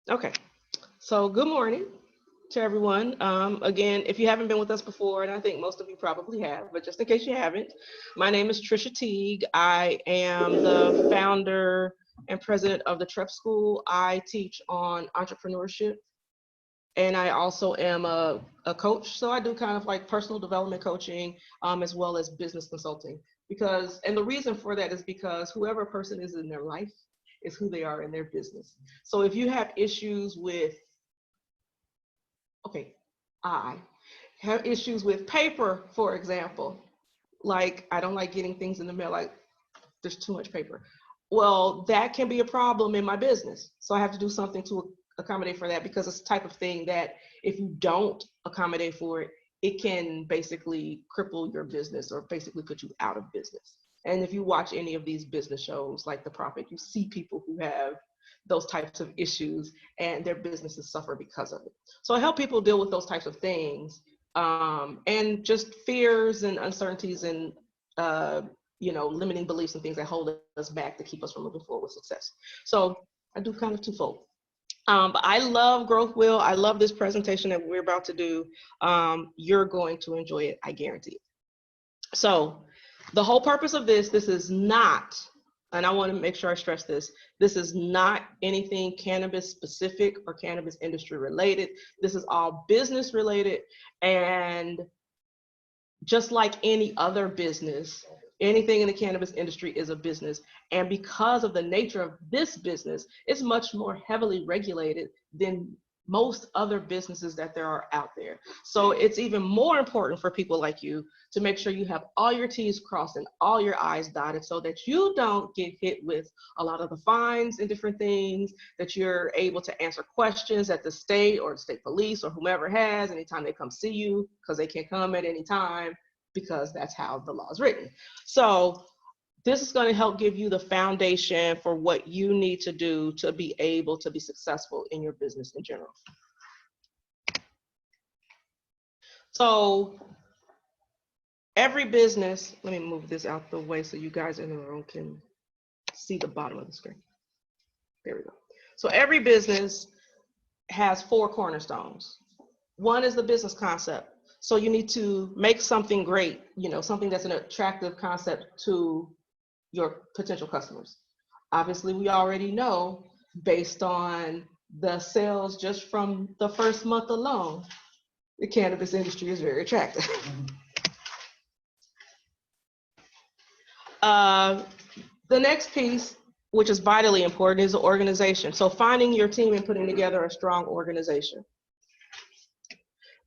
Okay, so good morning to everyone. Again, if you haven't been with us before, and I think most of you probably have, but just in case you haven't, my name is Trisha Teague. I am the founder and president of the TREP School. I teach on entrepreneurship, and I also am a coach. So I do kind of like personal development coaching, as well as business consulting. And the reason for that is because whoever a person is in their life is who they are in their business. So if you have issues with, okay, I have issues with paper, for example, like I don't like getting things in the mail, like there's too much paper. Well, that can be a problem in my business. So I have to do something to accommodate for that, because it's the type of thing that if you don't accommodate for it, it can basically cripple your business or basically put you out of business. And if you watch any of these business shows like The Profit, you see people who have those types of issues and their businesses suffer because of it. So I help people deal with those types of things, and just fears and uncertainties and uh, limiting beliefs and things that hold us back to keep us from moving forward with success. So I do kind of twofold. But I love Growth Will. I love this presentation that we're about to do. You're going to enjoy it, I guarantee it. So the whole purpose of this is not, and I want to make sure I stress this is not anything cannabis specific or cannabis industry related. This is all business related, and just like any other business, anything in the cannabis industry is a business. And because of the nature of this business, it's much more heavily regulated than most other businesses that there are out there. So it's even more important for people like you to make sure you have all your T's crossed and all your I's dotted, so that you don't get hit with a lot of the fines and different things, that you're able to answer questions that the state or the state police or whomever has anytime they come see you, because they can come at any time, because that's how the law is written. So this is going to help give you the foundation for what you need to do to be able to be successful in your business in general. So every business, let me move this out the way so you guys in the room can see the bottom of the screen. There we go. So every business has four cornerstones. One is the business concept. So you need to make something great, something that's an attractive concept to your potential customers. Obviously, we already know, based on the sales just from the first month alone, the cannabis industry is very attractive. Uh, the next piece, which is vitally important, is the organization. So finding your team and putting together a strong organization.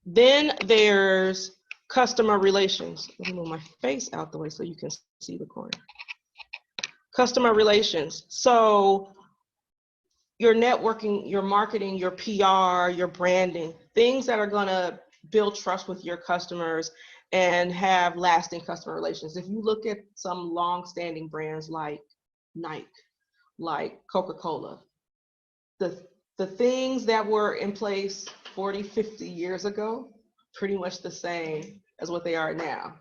Then there's customer relations. Let me move my face out the way so you can see the corner. Customer relations. So your networking, your marketing, your PR, your branding, things that are going to build trust with your customers and have lasting customer relations. If you look at some long-standing brands like Nike, like Coca-Cola, the things that were in place 40, 50 years ago, pretty much the same as what they are now.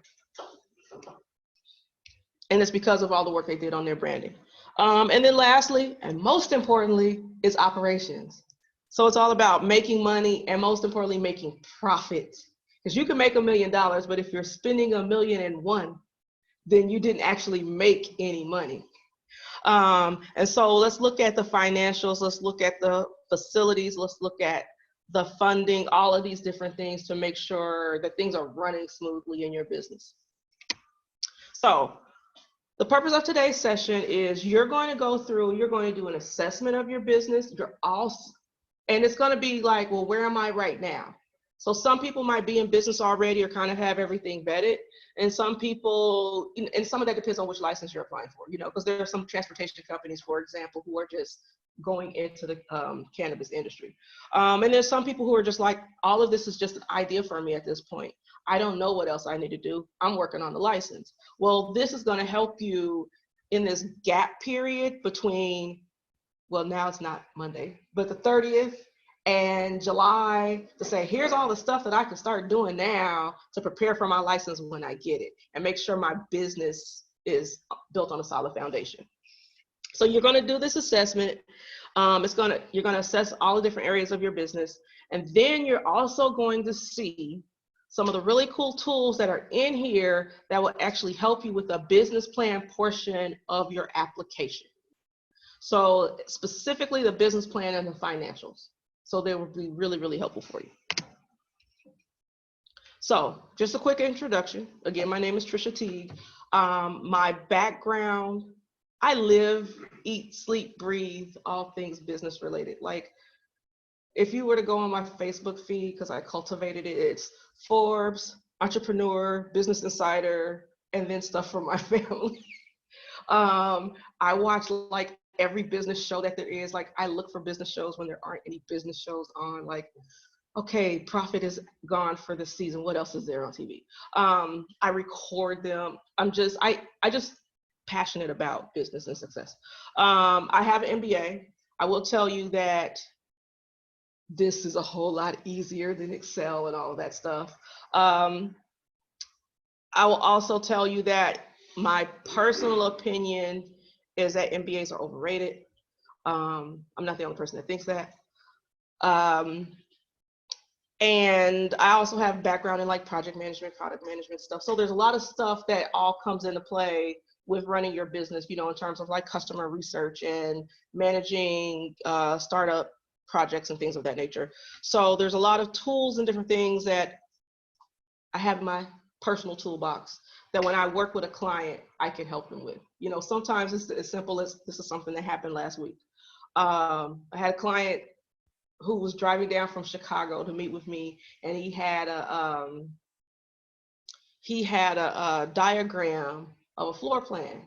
And it's because of all the work they did on their branding. And then lastly, and most importantly, is operations. So it's all about making money and most importantly, making profit. Because you can make $1 million, but if you're spending $1,000,001, then you didn't actually make any money. And so let's look at the financials, let's look at the facilities, let's look at the funding, all of these different things to make sure that things are running smoothly in your business. So the purpose of today's session is you're going to go through, you're going to do an assessment of your business. And it's going to be like, well, where am I right now? So some people might be in business already or kind of have everything vetted. And some people, and some of that depends on which license you're applying for, because there are some transportation companies, for example, who are just going into the cannabis industry. And there's some people who are just like, all of this is just an idea for me at this point. I don't know what else I need to do. I'm working on the license. Well, this is going to help you in this gap period between, well, now it's not Monday, but the 30th and July, to say, here's all the stuff that I can start doing now to prepare for my license when I get it and make sure my business is built on a solid foundation. So you're going to do this assessment. You're going to assess all the different areas of your business. And then you're also going to see some of the really cool tools that are in here that will actually help you with the business plan portion of your application. So specifically the business plan and the financials. So they will be really, really helpful for you. So just a quick introduction. Again, my name is Trisha Teague. My background, I live, eat, sleep, breathe, all things business related. Like if you were to go on my Facebook feed, because I cultivated it, it's Forbes, Entrepreneur, Business Insider, and then stuff from my family. I watch like every business show that there is. Like I look for business shows when there aren't any business shows on. Like, okay, Profit is gone for this season. What else is there on TV? I record them. I just passionate about business and success. I have an MBA. I will tell you that this is a whole lot easier than Excel and all of that stuff. I will also tell you that my personal opinion is that MBAs are overrated. I'm not the only person that thinks that. And I also have background in like project management, product management stuff. So there's a lot of stuff that all comes into play with running your business, you know, in terms of like customer research and managing startup projects and things of that nature. So there's a lot of tools and different things that I have in my personal toolbox that when I work with a client, I can help them with. You know, sometimes it's as simple as this is something that happened last week. I had a client who was driving down from Chicago to meet with me, and he had a diagram of a floor plan,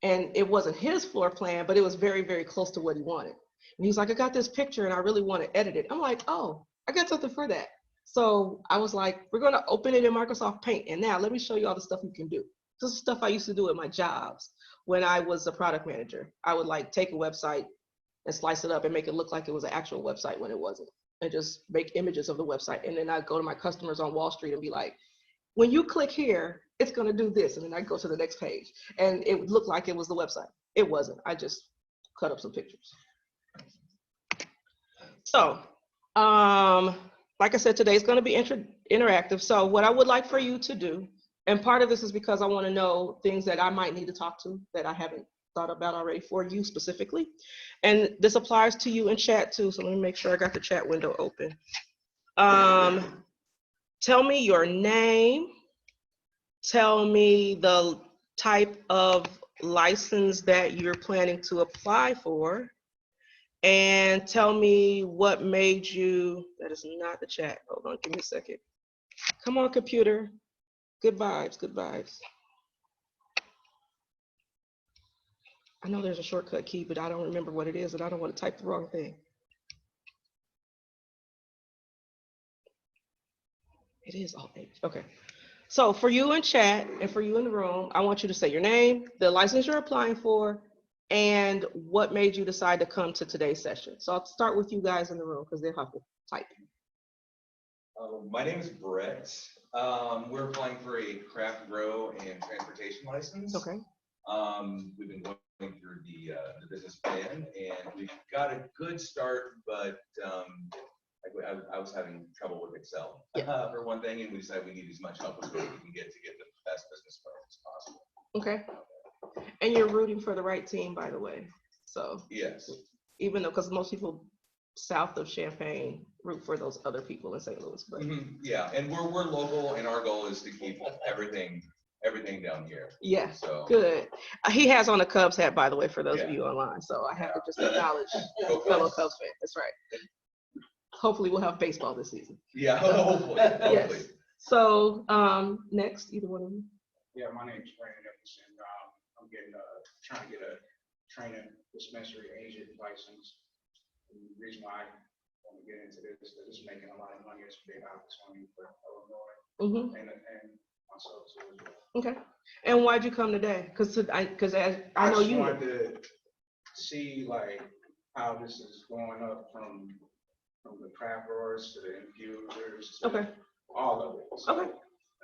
and it wasn't his floor plan, but it was very, very close to what he wanted. And he's like, I got this picture and I really want to edit it. I'm like, oh, I got something for that. So I was like, we're going to open it in Microsoft Paint. And now let me show you all the stuff you can do. This is stuff I used to do at my jobs when I was a product manager. I would like take a website and slice it up and make it look like it was an actual website when it wasn't, and just make images of the website. And then I'd go to my customers on Wall Street and be like, when you click here, it's going to do this. And then I go to the next page and it would look like it was the website. It wasn't. I just cut up some pictures. So, like I said, today is going to be interactive. So what I would like for you to do, and part of this is because I want to know things that I might need to talk to that I haven't thought about already for you specifically. And this applies to you in chat too. So let me make sure I got the chat window open. Tell me your name. Tell me the type of license that you're planning to apply for. And tell me what made you, that is not the chat. Hold on, give me a second. Come on, computer. Good vibes, good vibes. I know there's a shortcut key, but I don't remember what it is, and I don't want to type the wrong thing. It is Alt H, okay. So for you in chat and for you in the room, I want you to say your name, the license you're applying for, and what made you decide to come to today's session. So I'll start with you guys in the room because they'll have to type. My name is Brett. We're applying for a craft grow and transportation license. Okay. We've been going through the business plan, and we've got a good start, but I was having trouble with Excel for one thing, and we decided we need as much help as we can get to get the best business plan as possible. Okay. And you're rooting for the right team, by the way. So yes, even though, because most people south of Champaign root for those other people in St. Louis, but yeah, and we're local, and our goal is to keep everything down here. Yeah, so good. He has on a Cubs hat, by the way, for those of you online. So I have to just acknowledge fellow Cubs fan. That's right. Hopefully we'll have baseball this season. Yeah, hopefully. Yes. So next, either one of you. Yeah, my name is Brandon Nicholson. I'm trying to get a training dispensary agent license. And the reason why I want to get into this is that it's making a lot of money. It's a big opportunity for Illinois and myself too as well. Okay. And why'd you come today? Because I know you wanted to see like how this is going up from the craft growers to the infusers to all of it. So, okay.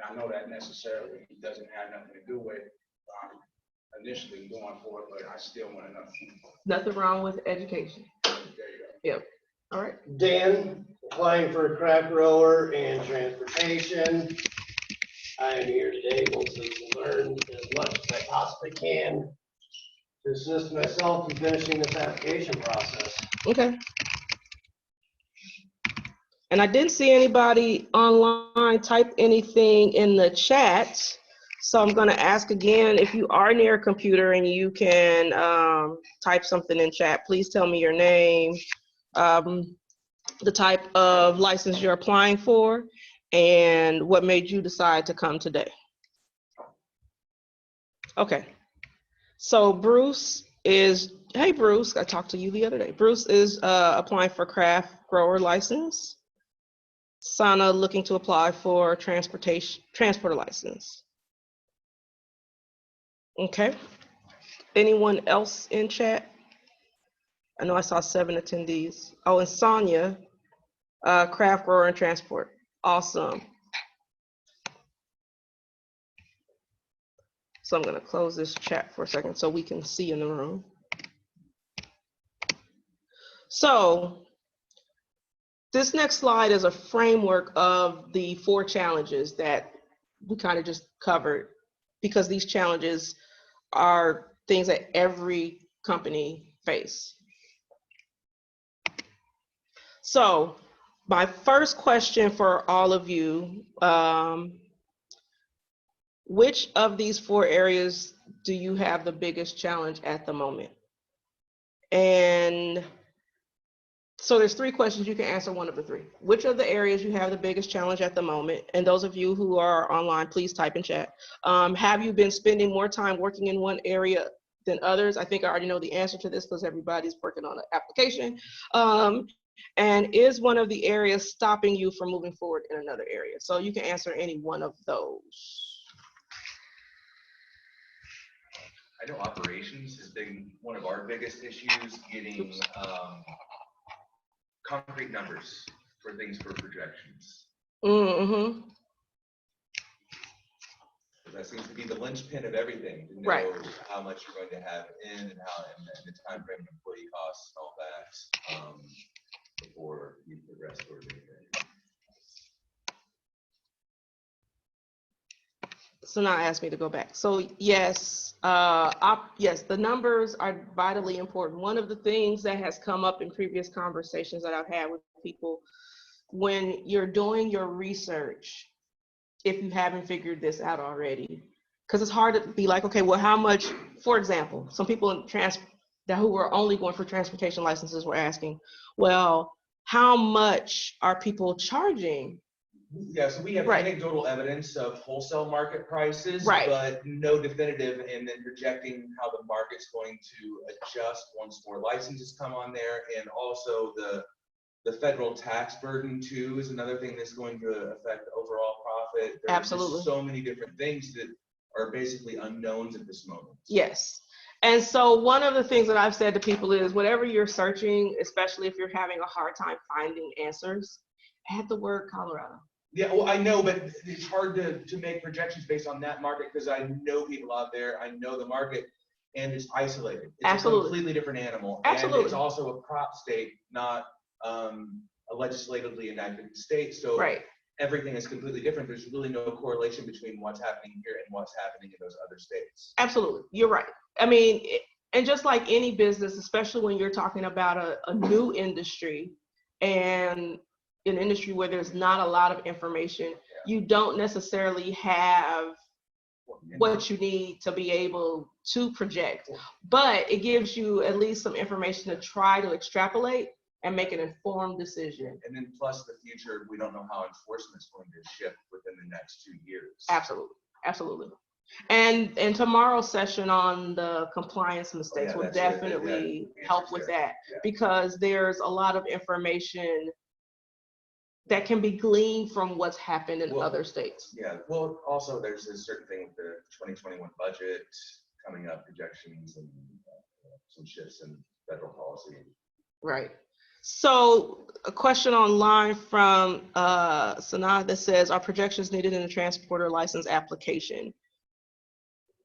I know that necessarily doesn't have nothing to do with initially going for it, but I still want to know. Nothing wrong with education. There you go. All right. Dan, applying for a craft grower and transportation. I am here today mostly to learn as much as I possibly can to assist myself in finishing this application process. Okay. And I didn't see anybody online type anything in the chat. So I'm going to ask again, if you are near a computer and you can type something in chat, please tell me your name, the type of license you're applying for, and what made you decide to come today. Okay. So Bruce is, hey Bruce, I talked to you the other day. Bruce is applying for craft grower license. Sana looking to apply for transporter license. Okay. Anyone else in chat? I know I saw 7 attendees. Oh, and Sonia, craft grower and transport. Awesome. So I'm going to close this chat for a second so we can see in the room. So this next slide is a framework of the 4 challenges that we kind of just covered, because these challenges are things that every company face. So my first question for all of you, which of these 4 areas do you have the biggest challenge at the moment? And so there's 3 questions. You can answer one of the 3. Which of the areas you have the biggest challenge at the moment? And those of you who are online, please type in chat. Have you been spending more time working in one area than others? I think I already know the answer to this because everybody's working on an application. And is one of the areas stopping you from moving forward in another area? So you can answer any one of those. I know operations has been one of our biggest issues, getting concrete numbers for things for projections. Mm-hmm. That seems to be the linchpin of everything, to know Right. how much you're going to have in and how, and the time frame, employee costs, and all that, before you progress towards anything. So now ask me to go back. So yes, yes, the numbers are vitally important. One of the things that has come up in previous conversations that I've had with people, when you're doing your research, if you haven't figured this out already, because it's hard to be like, okay, well, how much, for example, some people in who were only going for transportation licenses were asking, well, how much are people charging? Yeah, so we have Right. anecdotal evidence of wholesale market prices, Right. but no definitive, and then projecting how the market's going to adjust once more licenses come on there, and also the federal tax burden too is another thing that's going to affect the overall profit. There's Absolutely. just so many different things that are basically unknowns at this moment. Yes. And so one of the things that I've said to people is, whatever you're searching, especially if you're having a hard time finding answers, add the word Colorado. Yeah, well, I know, but it's hard to make projections based on that market, because I know people out there, I know the market, and it's isolated. It's Absolutely. a completely different animal. Absolutely. And it's also a crop state, not a legislatively enacted state. So Right. everything is completely different. There's really no correlation between what's happening here and what's happening in those other states. Absolutely. You're right. I mean, and just like any business, especially when you're talking about a new industry and an industry where there's not a lot of information, you don't necessarily have what you need to be able to project, but it gives you at least some information to try to extrapolate and make an informed decision. And then plus the future, we don't know how enforcement's going to shift within the next 2 years. Absolutely. Absolutely. And tomorrow's session on the compliance mistakes will that's definitely help with that, because there's a lot of information that can be gleaned from what's happened in other states. Yeah, well, also there's a certain thing with the 2021 budget coming up, projections, and some shifts in federal policy. Right. So a question online from Sanaa that says, are projections needed in the transporter license application?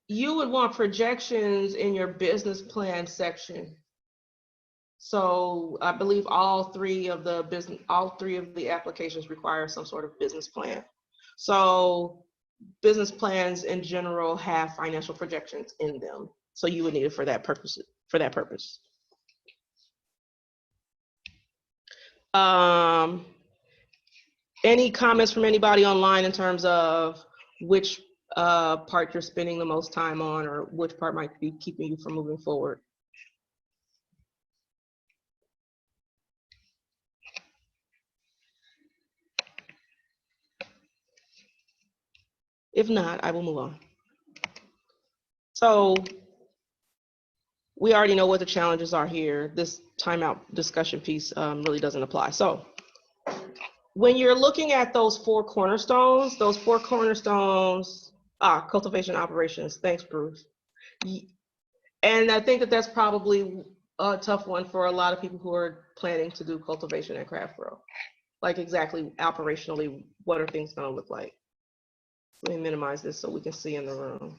you would want projections in your business plan section. So I believe all three of the applications require some sort of business plan. So business plans in general have financial projections in them. So you would need it for that purpose. Any comments from anybody online in terms of which part you're spending the most time on, or which part might be keeping you from moving forward? If not, I will move on. So we already know what the challenges are here. This timeout discussion piece really doesn't apply. So when you're looking at those four cornerstones, cultivation operations. Thanks, Bruce. And I think that that's probably a tough one for a lot of people who are planning to do cultivation and craft grow. Like exactly operationally, what are things gonna look like? Let me minimize this so we can see in the room.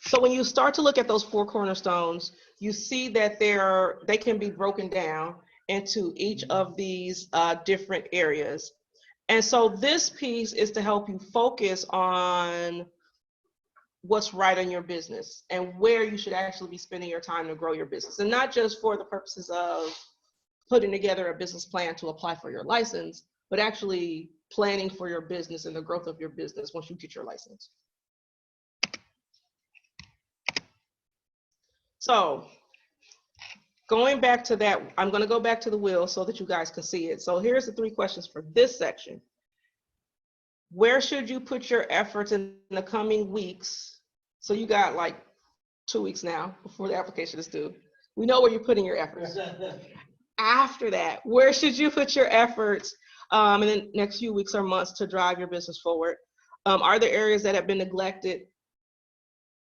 So when you start to look at those four cornerstones, you see that they can be broken down into each of these different areas. And so this piece is to help you focus on what's right on your business and where you should actually be spending your time to grow your business. And not just for the purposes of putting together a business plan to apply for your license, but actually planning for your business and the growth of your business once you get your license. So going back to that, I'm going to go back to the wheel so that you guys can see it. So here's the 3 questions for this section. Where should you put your efforts in the coming weeks? So you got like 2 weeks now before the application is due. We know where you're putting your efforts. After that, where should you put your efforts in the next few weeks or months to drive your business forward? Are there areas that have been neglected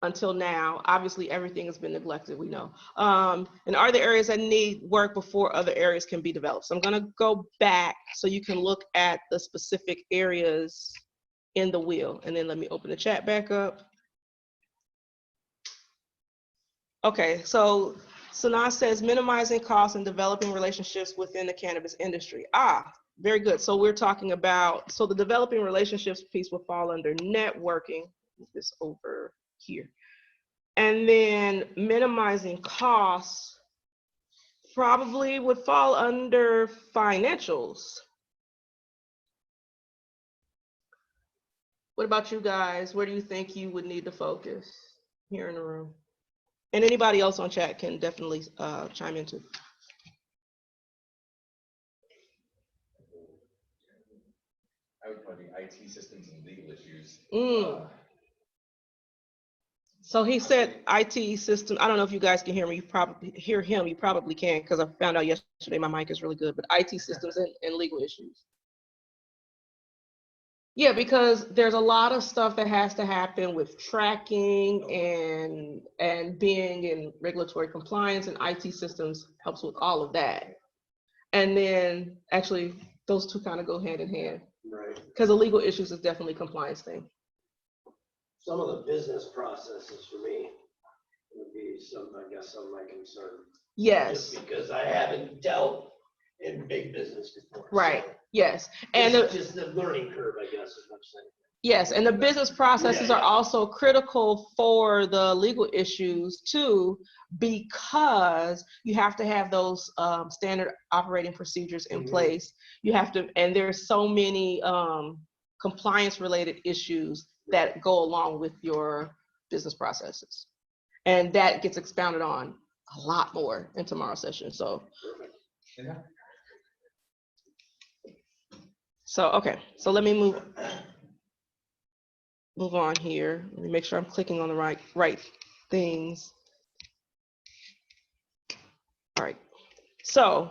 until now? Obviously, everything has been neglected, we know. And are there areas that need work before other areas can be developed? So I'm gonna go back so you can look at the specific areas in the wheel. And then let me open the chat back up. Okay, so Sanaa says minimizing costs and developing relationships within the cannabis industry. Very good. So we're talking about, so the developing relationships piece will fall under networking. Move this over here. And then minimizing costs probably would fall under financials. What about you guys? Where do you think you would need to focus here in the room? And anybody else on chat can definitely chime in too. I would probably IT systems and legal issues. So he said IT system. I don't know if you guys can hear me. You probably hear him. You probably can, because I found out yesterday my mic is really good. But IT systems and legal issues. Yeah, because there's a lot of stuff that has to happen with tracking and being in regulatory compliance, and IT systems helps with all of that. And then actually those two kind of go hand in hand. Right. Because the legal issues is definitely a compliance thing. Some of the business processes for me would be some of my concern. Yes. Just because I haven't dealt in big business before. Right. So Yes. And it's just the learning curve, I guess, is what I'm saying. yes, and the business processes are also critical for the legal issues too, because you have to have those standard operating procedures in place. You have to, and there's so many compliance related issues that go along with your business processes. And that gets expounded on a lot more in tomorrow's session. So, Yeah. Okay, so let me move on here. Let me make sure I'm clicking on the right things. All right. So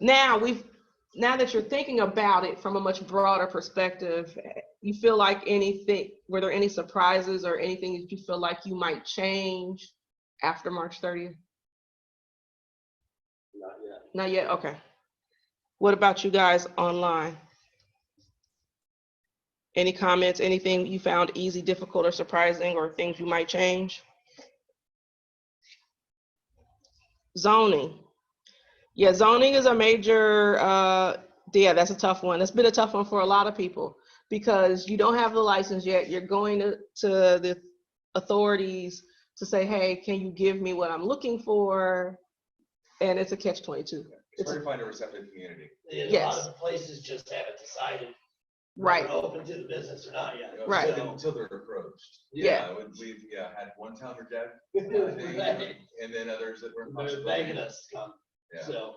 now that you're thinking about it from a much broader perspective, you feel like were there any surprises or anything that you feel like you might change after March 30th? Not yet. Not yet, okay. What about you guys online? Any comments, anything you found easy, difficult, or surprising, or things you might change? Zoning. Yeah, zoning is a major, yeah, that's a tough one. That's been a tough one for a lot of people because you don't have the license yet. You're going to the authorities to say, hey, can you give me what I'm looking for? And it's a catch-22. It's hard to find a receptive community. And a lot Yes. of the places just haven't decided. Right. Whether open to the business or not yet. Right. Until they're approached. Yeah. We've had one town reject, Right. and then others that were. They're begging us to come, Yeah. so.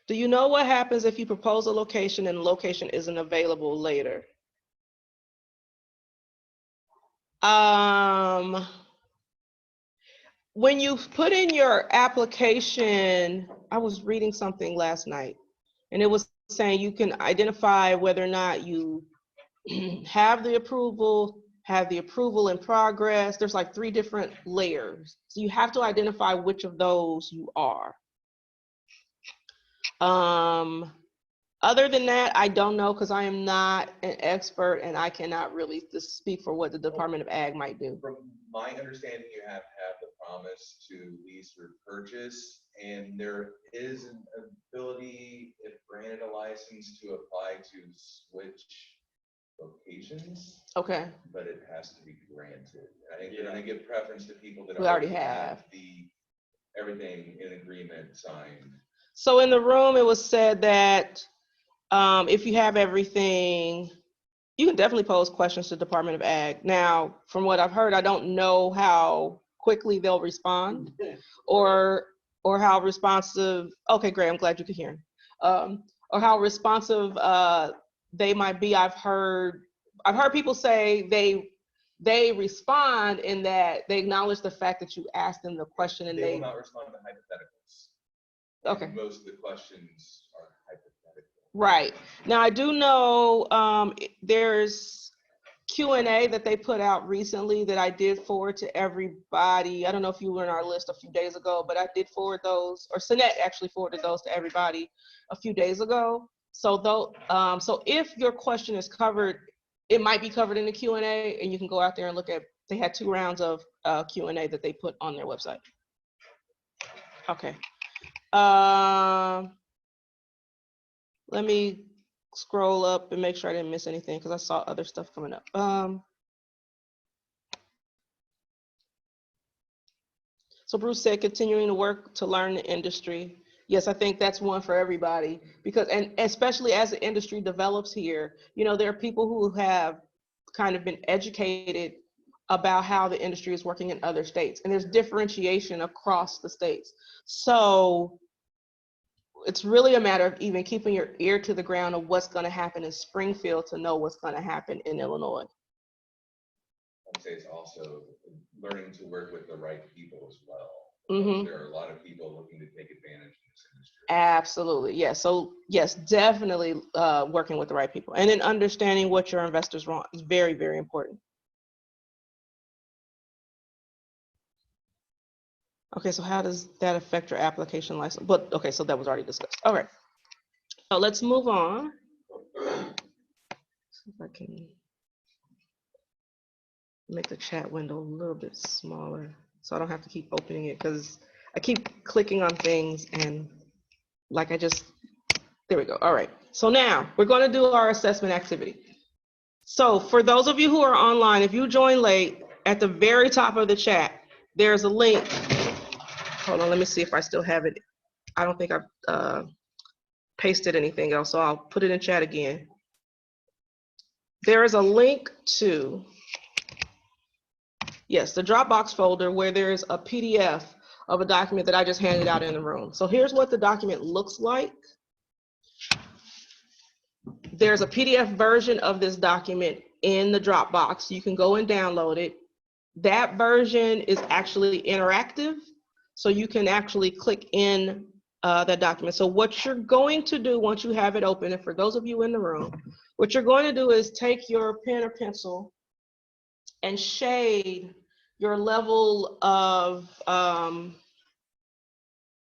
Do you know what happens if you propose a location and the location isn't available later? When you put in your application, I was reading something last night, and it was saying you can identify whether or not you have the approval in progress. There's like 3 different layers. So you have to identify which of those you are. Other than that, I don't know because I am not an expert and I cannot really just speak for what the Department of Ag might do. From my understanding, you have to have the promise to lease or purchase, and there is an ability, if granted a license, to apply to switch locations, Okay, but it has to be granted. I think they're gonna give preference to people that We already have. everything in agreement signed. so in the room, it was said that if you have everything, you can definitely pose questions to Department of Ag. Now, from what I've heard, I don't know how quickly they'll respond or how responsive, okay, great, I'm glad you could hear. Or how responsive they might be. I've heard people say they respond in that they acknowledge the fact that you asked them the question and They will not respond to hypotheticals. Okay. And most of the questions are hypothetical. Right. Now, I do know there's Q&A that they put out recently that I did forward to everybody. I don't know if you were in our list a few days ago, but I did forward those, or Sinette actually forwarded those to everybody a few days ago. So though, so if your question is covered, it might be covered in the Q&A, and you can go out there and look at, they had 2 rounds of Q&A that they put on their website. Okay. Let me scroll up and make sure I didn't miss anything because I saw other stuff coming up. So Bruce said, continuing to work to learn the industry. Yes, I think that's one for everybody because, and especially as the industry develops here, you know, there are people who have kind of been educated about how the industry is working in other states, and there's differentiation across the states. So it's really a matter of even keeping your ear to the ground of what's going to happen in Springfield to know what's going to happen in Illinois. I'd say it's also learning to work with the right people as well. Mm-hmm. There are a lot of people looking to take advantage of this industry. Absolutely, yes. So yes, definitely working with the right people, and then understanding what your investors want is very, very important. Okay, so how does that affect your application license? But okay, so that was already discussed. All right, so let's move on. See if I can make the chat window a little bit smaller so I don't have to keep opening it because I keep clicking on things and like there we go. All right, so now we're going to do our assessment activity. So for those of you who are online, if you join late, at the very top of the chat, there's a link. Hold on, let me see if I still have it. I don't think I've pasted anything else, so I'll put it in chat again. There is a link to, yes, the Dropbox folder where there's a PDF of a document that I just handed out in the room. So here's what the document looks like. There's a PDF version of this document in the Dropbox. You can go and download it. That version is actually interactive, so you can actually click in that document. So what you're going to do once you have it open, and for those of you in the room, what you're going to do is take your pen or pencil and shade your level of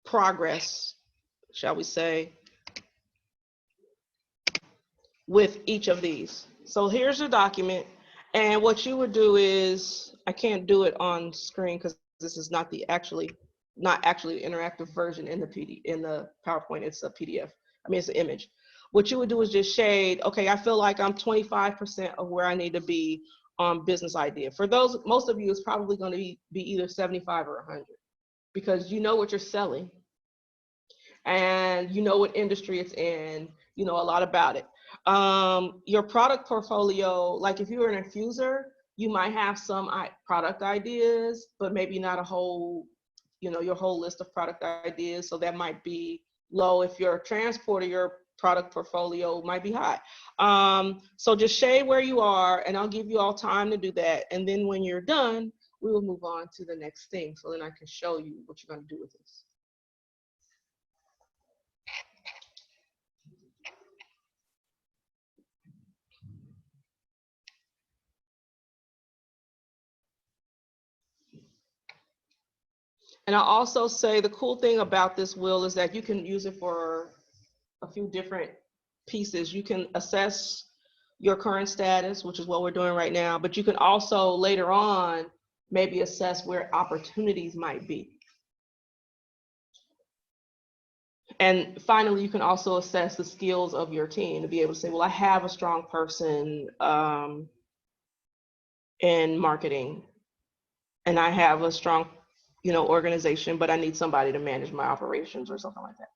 progress, shall we say. with each of these. So here's your document. And what you would do is, I can't do it on screen because this is not not actually the interactive version in the PowerPoint, it's a PDF. I mean, it's an image. What you would do is just shade, okay, I feel like I'm 25% of where I need to be on business idea. For those, most of you, it's probably going to be either 75 or 100 because you know what you're selling and you know what industry it's in, you know a lot about it. Your product portfolio, like if you're an infuser, you might have some product ideas, but maybe not a whole, your whole list of product ideas. So that might be low. If you're a transporter, your product portfolio might be high. So just shade where you are, and I'll give you all time to do that. And then when you're done, we will move on to the next thing. So then I can show you what you're going to do with this. And I'll also say the cool thing about this wheel is that you can use it for a few different pieces. You can assess your current status, which is what we're doing right now, but you can also later on maybe assess where opportunities might be. And finally, you can also assess the skills of your team to be able to say, well, I have a strong person in marketing, and I have a strong organization, but I need somebody to manage my operations or something like that.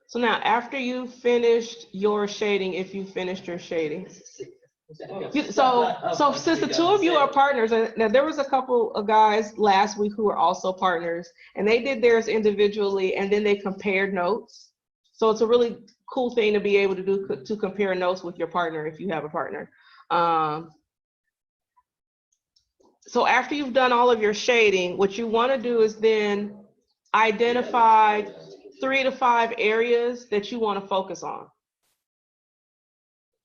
So now, after you finished your shading, if you finished your shading, so since the two of you are partners, and now there was a couple of guys last week who were also partners, and they did theirs individually, and then they compared notes. So it's a really cool thing to be able to do, to compare notes with your partner if you have a partner. So after you've done all of your shading, what you want to do is then identify 3 to 5 areas that you want to focus on.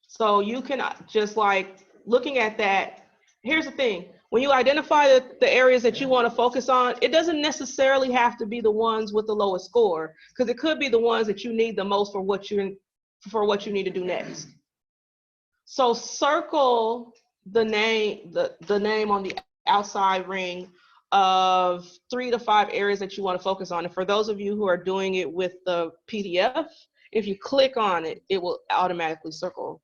So you can just like looking at that. Here's the thing. When you identify the areas that you want to focus on, it doesn't necessarily have to be the ones with the lowest score, because it could be the ones that you need the most for what you need to do next. So circle the name on the outside ring of 3 to 5 areas that you want to focus on. And for those of you who are doing it with the PDF, if you click on it, it will automatically circle.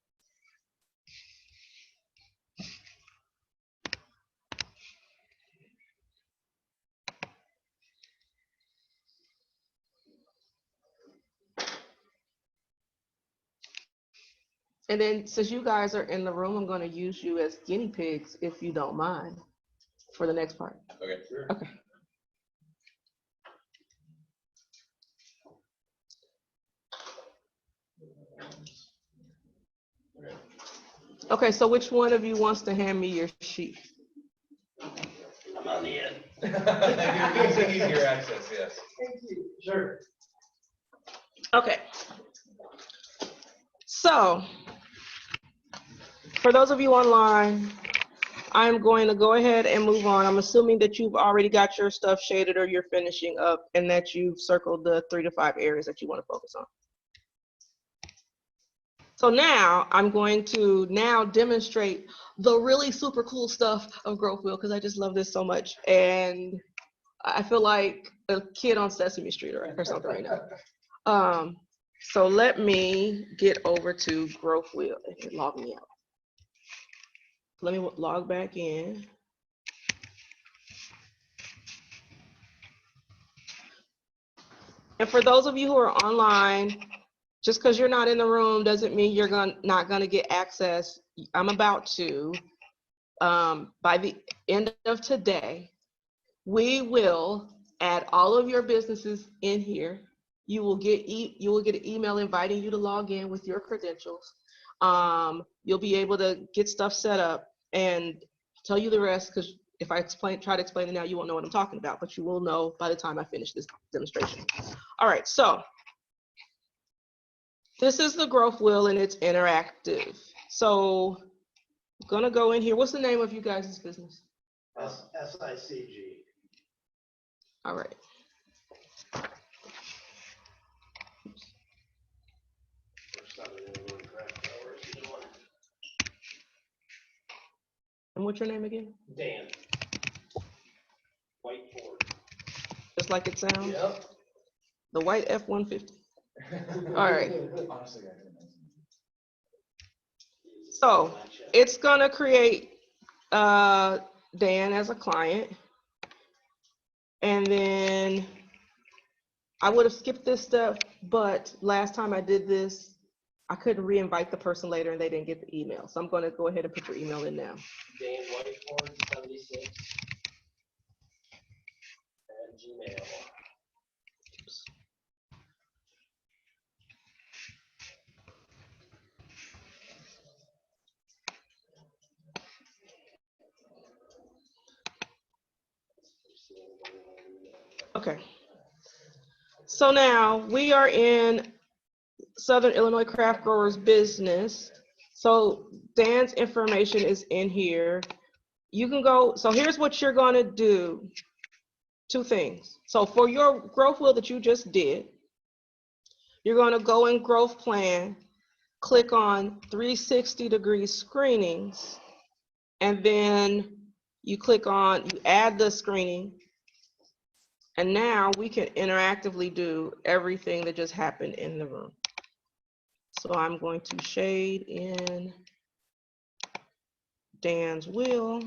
And then since you guys are in the room, I'm going to use you as guinea pigs, if you don't mind, for the next part. Okay, sure. Okay. Okay, so which one of you wants to hand me your sheet? I'm on the end. It's an easier access, yes. Thank you. Sure. Okay. So for those of you online, I'm going to go ahead and move on. I'm assuming that you've already got your stuff shaded or you're finishing up, and that you've circled the 3 to 5 areas that you want to focus on. So now I'm going to demonstrate the really super cool stuff of Growth Wheel, because I just love this so much. And I feel like a kid on Sesame Street or something right now. So let me get over to Growth Wheel and log me out. Let me log back in. And for those of you who are online, just because you're not in the room doesn't mean you're not going to get access. I'm about to, by the end of today, we will add all of your businesses in here. You will get an email inviting you to log in with your credentials. You'll be able to get stuff set up and tell you the rest, because if I try to explain it now, you won't know what I'm talking about, but you will know by the time I finish this demonstration. All right, so This is the growth wheel and it's interactive. So I'm gonna go in here. What's the name of you guys' business? SICG. All right. And what's your name again? Dan. White Ford. Just like it sounds? Yep. The white F-150. All right. Honestly, I didn't know. So it's gonna create Dan as a client. And then I would have skipped this step, but last time I did this, I couldn't re-invite the person later and they didn't get the email. So I'm gonna go ahead and put your email in now. Dan Whiteford 76 at Gmail. Okay. So now we are in Southern Illinois Craft Growers business. So Dan's information is in here. You can go, so here's what you're gonna do. Two things. So for your growth wheel that you just did, you're gonna go in growth plan, click on 360-degree screenings, and then you click on, you add the screening, and now we can interactively do everything that just happened in the room. So I'm going to shade in Dan's wheel.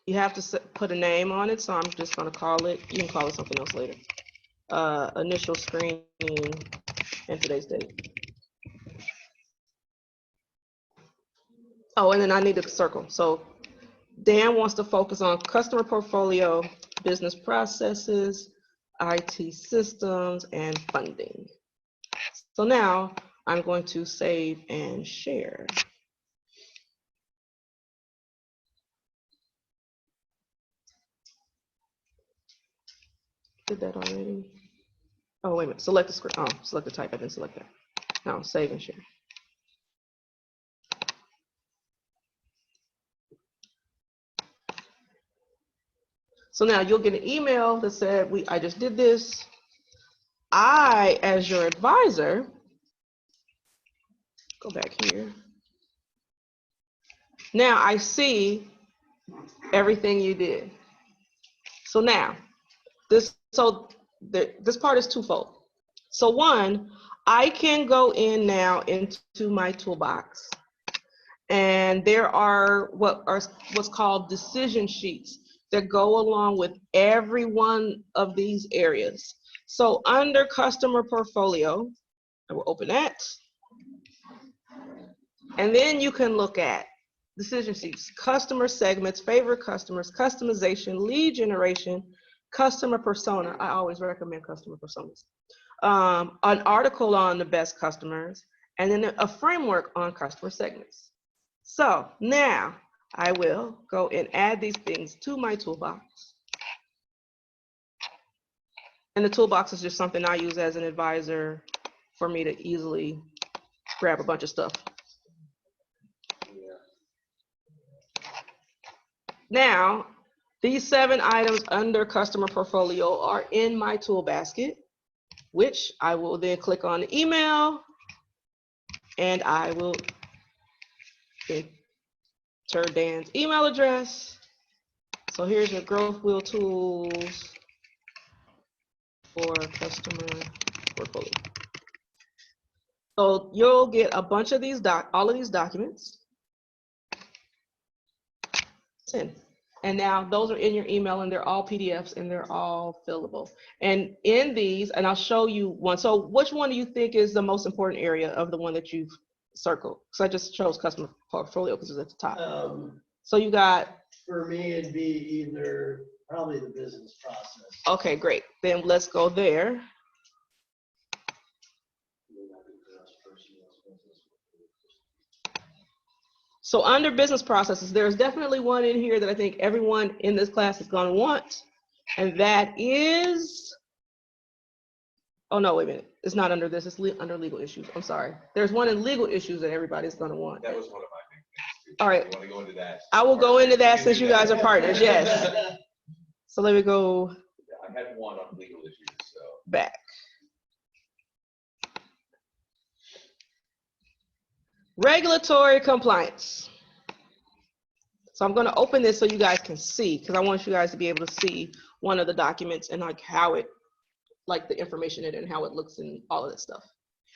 You have to put a name on it, so I'm just going to call it, you can call it something else later. Initial screening and today's date. Oh, and then I need a circle. So Dan wants to focus on customer portfolio, business processes, IT systems, and funding. So now I'm going to save and share. Did that already? Oh, wait a minute, select the script. Oh, select the type, I didn't select that. Now save and share. So now you'll get an email that said, I just did this. I, as your advisor, go back here. Now I see everything you did. So now, this part is twofold. So one, I can go in now into my toolbox, and there are what's called decision sheets that go along with every one of these areas. So under customer portfolio, I will open that. And then you can look at decision sheets, customer segments, favorite customers, customization, lead generation, customer persona. I always recommend customer personas. An article on the best customers, and then a framework on customer segments. So now I will go and add these things to my toolbox. And the toolbox is just something I use as an advisor for me to easily grab a bunch of stuff. Now, these 7 items under customer portfolio are in my tool basket, which I will then click on the email, and I will enter Dan's email address. So here's your growth wheel tools for customer portfolio. So you'll get a bunch of these all of these documents. 10. And now those are in your email, and they're all PDFs, and they're all fillable. And in these, and I'll show you one. So which one do you think is the most important area of the one that you've circle? Because I just chose customer portfolio because it's at the top. Um, So you got, For me, it'd be either probably the business process. okay, great. Then let's go there. So under business processes, there's definitely one in here that I think everyone in this class is going to want. And that is, oh no, wait a minute. It's not under this, it's under legal issues. I'm sorry. There's one in legal issues that everybo's going to want. That was one of my big things too. All right. You want to go into that? I will go into that We can since do you guys that. are partners, yes. So let me go I had one on legal issues, so. back. Regulatory compliance. So I'm going to open this so you guys can see, because I want you guys to be able to see one of the documents and like how it, like the information in it and how it looks and all of that stuff.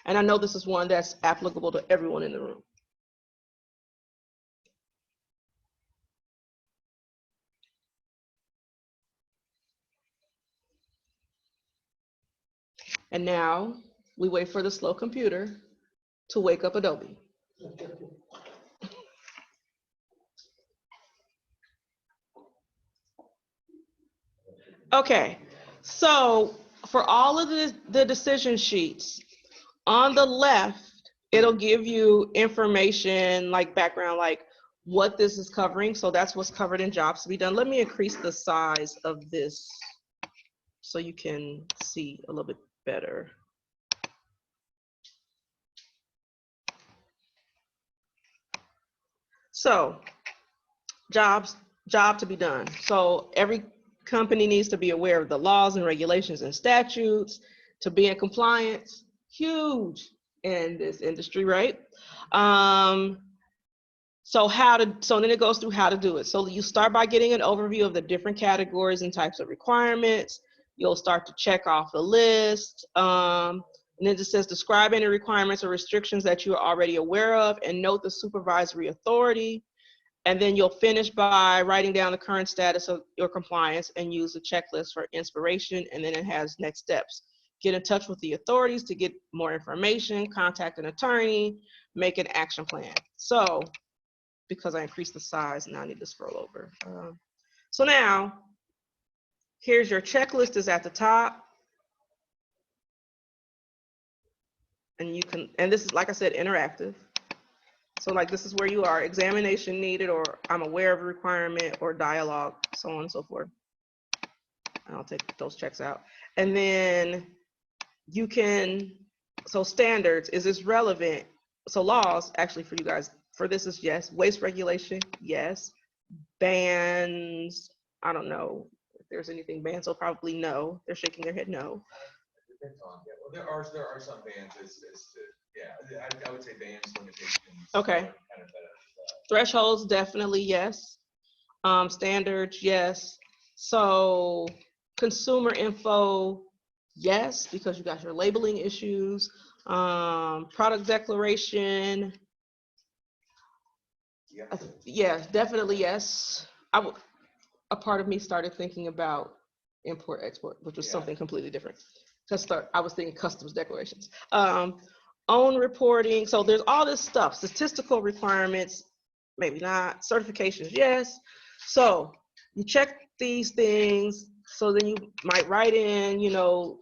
And I know this is one that's applicable to everyone in the room. And now we wait for the slow computer to wake up Adobe. Okay, so for all of the decision sheets, on the left, it'll give you information like background, like what this is covering. So that's what's covered in jobs to be done. Let me increase the size of this so you can see a little bit better. So job to be done. So every company needs to be aware of the laws and regulations and statutes to be in compliance. Huge in this industry, right? So then it goes through how to do it. So you start by getting an overview of the different categories and types of requirements. You'll start to check off the list. And then it says describe any requirements or restrictions that you are already aware of and note the supervisory authority. And then you'll finish by writing down the current status of your compliance and use the checklist for inspiration. And then it has next steps. Get in touch with the authorities to get more information, contact an attorney, make an action plan. So, because I increased the size, now I need to scroll over. So now, here's your checklist is at the top. And you can, and this is, like I said, interactive. So like this is where you are, examination needed, or I'm aware of a requirement, or dialogue, so on and so forth. I'll take those checks out. And then you can, so standards, is this relevant? So laws, actually for you guys, for this is yes. Waste regulation, yes. Bans, I don't know if there's anything banned, so probably no. They're shaking their head no. Depends on, yeah, well, there are some bans as to, yeah, I would say bans, limitations. Okay. Kind of Thresholds, definitely yes. Standards, yes. So consumer info, yes, because you got your labeling issues. Product declaration, yeah. yeah, definitely yes. A part of me started thinking about import export, which was Yeah. something completely different. I was thinking customs declarations. Own reporting, so there's all this stuff, statistical requirements, maybe not, certifications, yes. So you check these things, so then you might write in, you know,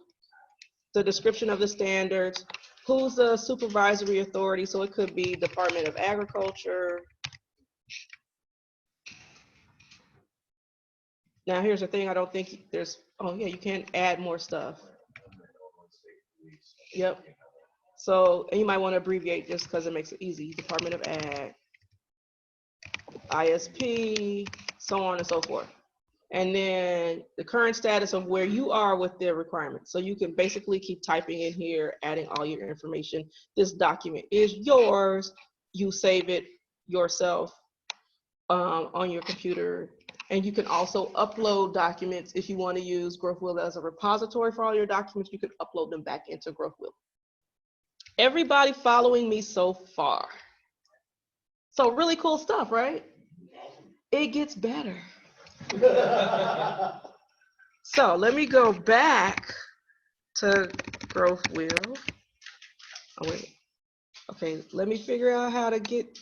the description of the standards, who's the supervisory authority, so it could be Department of Agriculture. Now here's the thing, I don't think there's, oh yeah, you can add more stuff. Yep. So, and you might want to abbreviate just because it makes it easy. Department of Ag, ISP, so on and so forth. And then the current status of where you are with their requirements. So you can basically keep typing in here, adding all your information. This document is yours. You save it yourself on your computer. And you can also upload documents if you want to use GrowthWheel as a repository for all your documents. You can upload them back into GrowthWheel. Everybody following me so far? So really cool stuff, right? It gets better. So let me go back to GrowthWheel. Oh wait. Okay, let me figure out how to get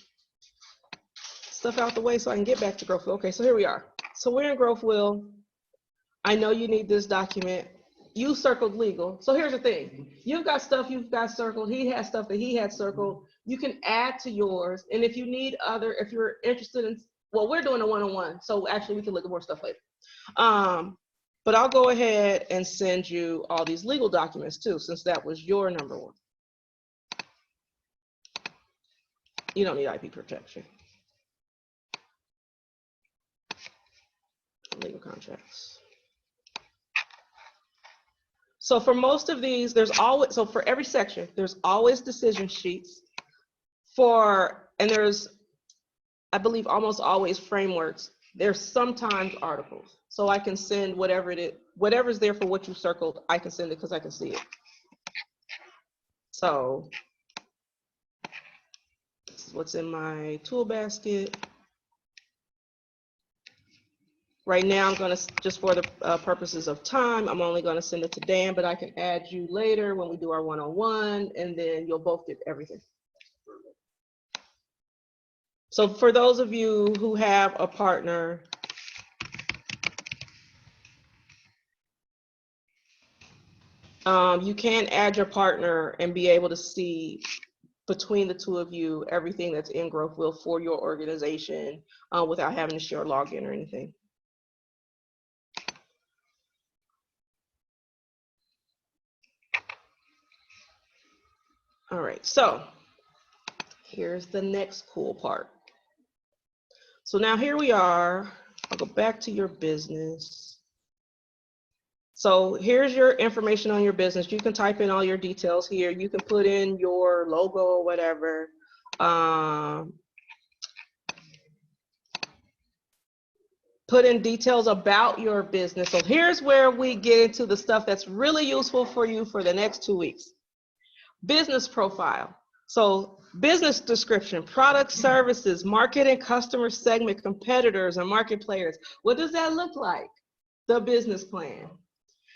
stuff out the way so I can get back to growth wheel. Okay, so here we are. So we're in growth wheel. I know you need this document. You circled legal. So here's the thing. You've got stuff you've got circled. He has stuff that he had circled. You can add to yours. And if you need if you're interested in, well, we're doing a one-on-one. So actually we can look at more stuff later. But I'll go ahead and send you all these legal documents too, since that was your number one. You don't need IP protection. Legal contracts. So for most of these, there's always, so for every section, there's always decision sheets and there's, I believe, almost always frameworks. There's sometimes articles. So I can send whatever it is, whatever's there for what you circled, I can send it because I can see it. So this is what's in my tool basket. Right now, I'm going to, just for the purposes of time, I'm only going to send it to Dan, but I can add you later when we do our one-on-one, and then you'll both get everything. So for those of you who have a partner, you can add your partner and be able to see between the two of you everything that's in Growth Wheel for your organization without having to share a login or anything. All right, so here's the next cool part. So now here we are. I'll go back to your business. So here's your information on your business. You can type in all your details here. You can put in your logo or whatever. Put in details about your business. So here's where we get into the stuff that's really useful for you for the next 2 weeks. Business profile. So business description, products, services, market and customer segment, competitors and market players. What does that look like? The business plan.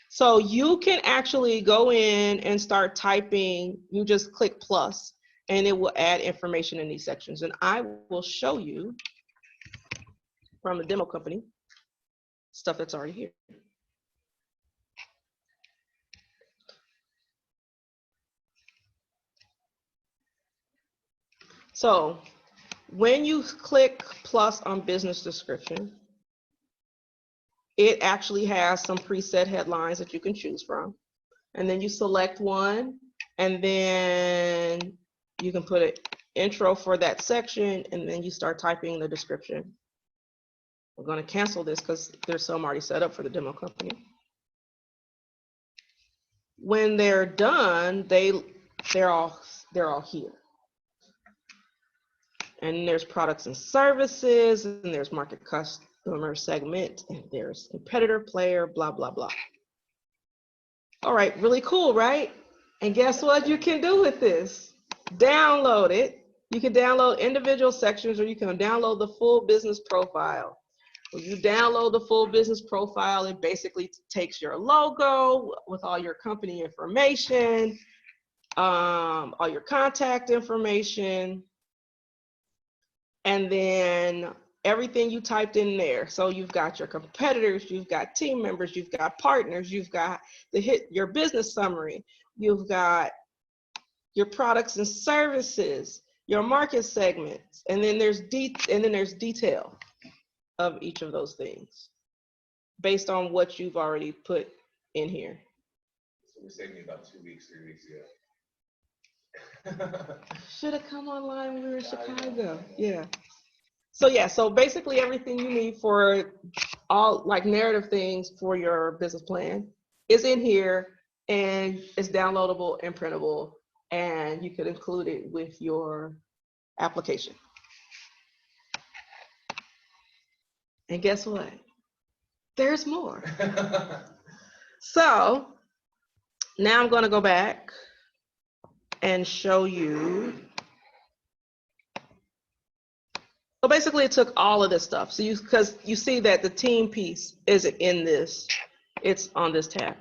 So you can actually go in and start typing, you just click plus, and it will add information in these sections. And I will show you from the demo company stuff that's already here. So when you click plus on business description, it actually has some preset headlines that you can choose from. And then you select one, and then you can put an intro for that section, and then you start typing the description. We're going to cancel this because there's some already set up for the demo company. When they're done, they're all here. And there's products and services, and there's market customer segment, and there's competitor, player, blah, blah, blah. All right, really cool, right? And guess what you can do with this? Download it. You can download individual sections, or you can download the full business profile. When you download the full business profile, it basically takes your logo with all your company information, all your contact information, and then everything you typed in there. So you've got your competitors, you've got team members, you've got partners, you've got your business summary, you've got your products and services, your market segments, and then there's detail of each of those things based on what you've already put in here. So we saved me about 2 weeks, 3 weeks ago. Should have come online when we were in Chicago. Yeah. So basically everything you need for all like narrative things for your business plan is in here, and it's downloadable and printable, and you could include it with your application. And guess what? There's more. So now I'm going to go back and show you. So basically it took all of this stuff. So because you see that the team piece isn't in this, it's on this tab.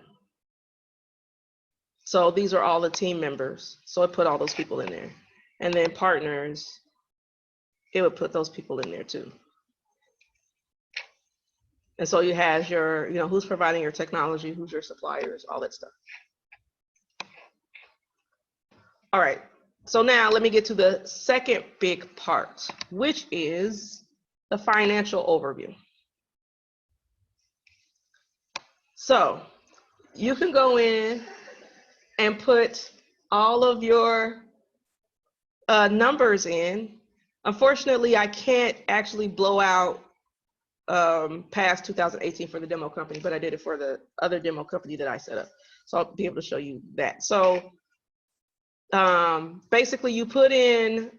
So these are all the team members. So I put all those people in there. And then partners, it would put those people in there too. And so you have your, who's providing your technology, who's your suppliers, all that stuff. All right, so now let me get to the second big part, which is the financial overview. So you can go in and put all of your numbers in. Unfortunately, I can't actually blow out past 2018 for the demo company, but I did it for the other demo company that I set up. So I'll be able to show you that. So basically you put in,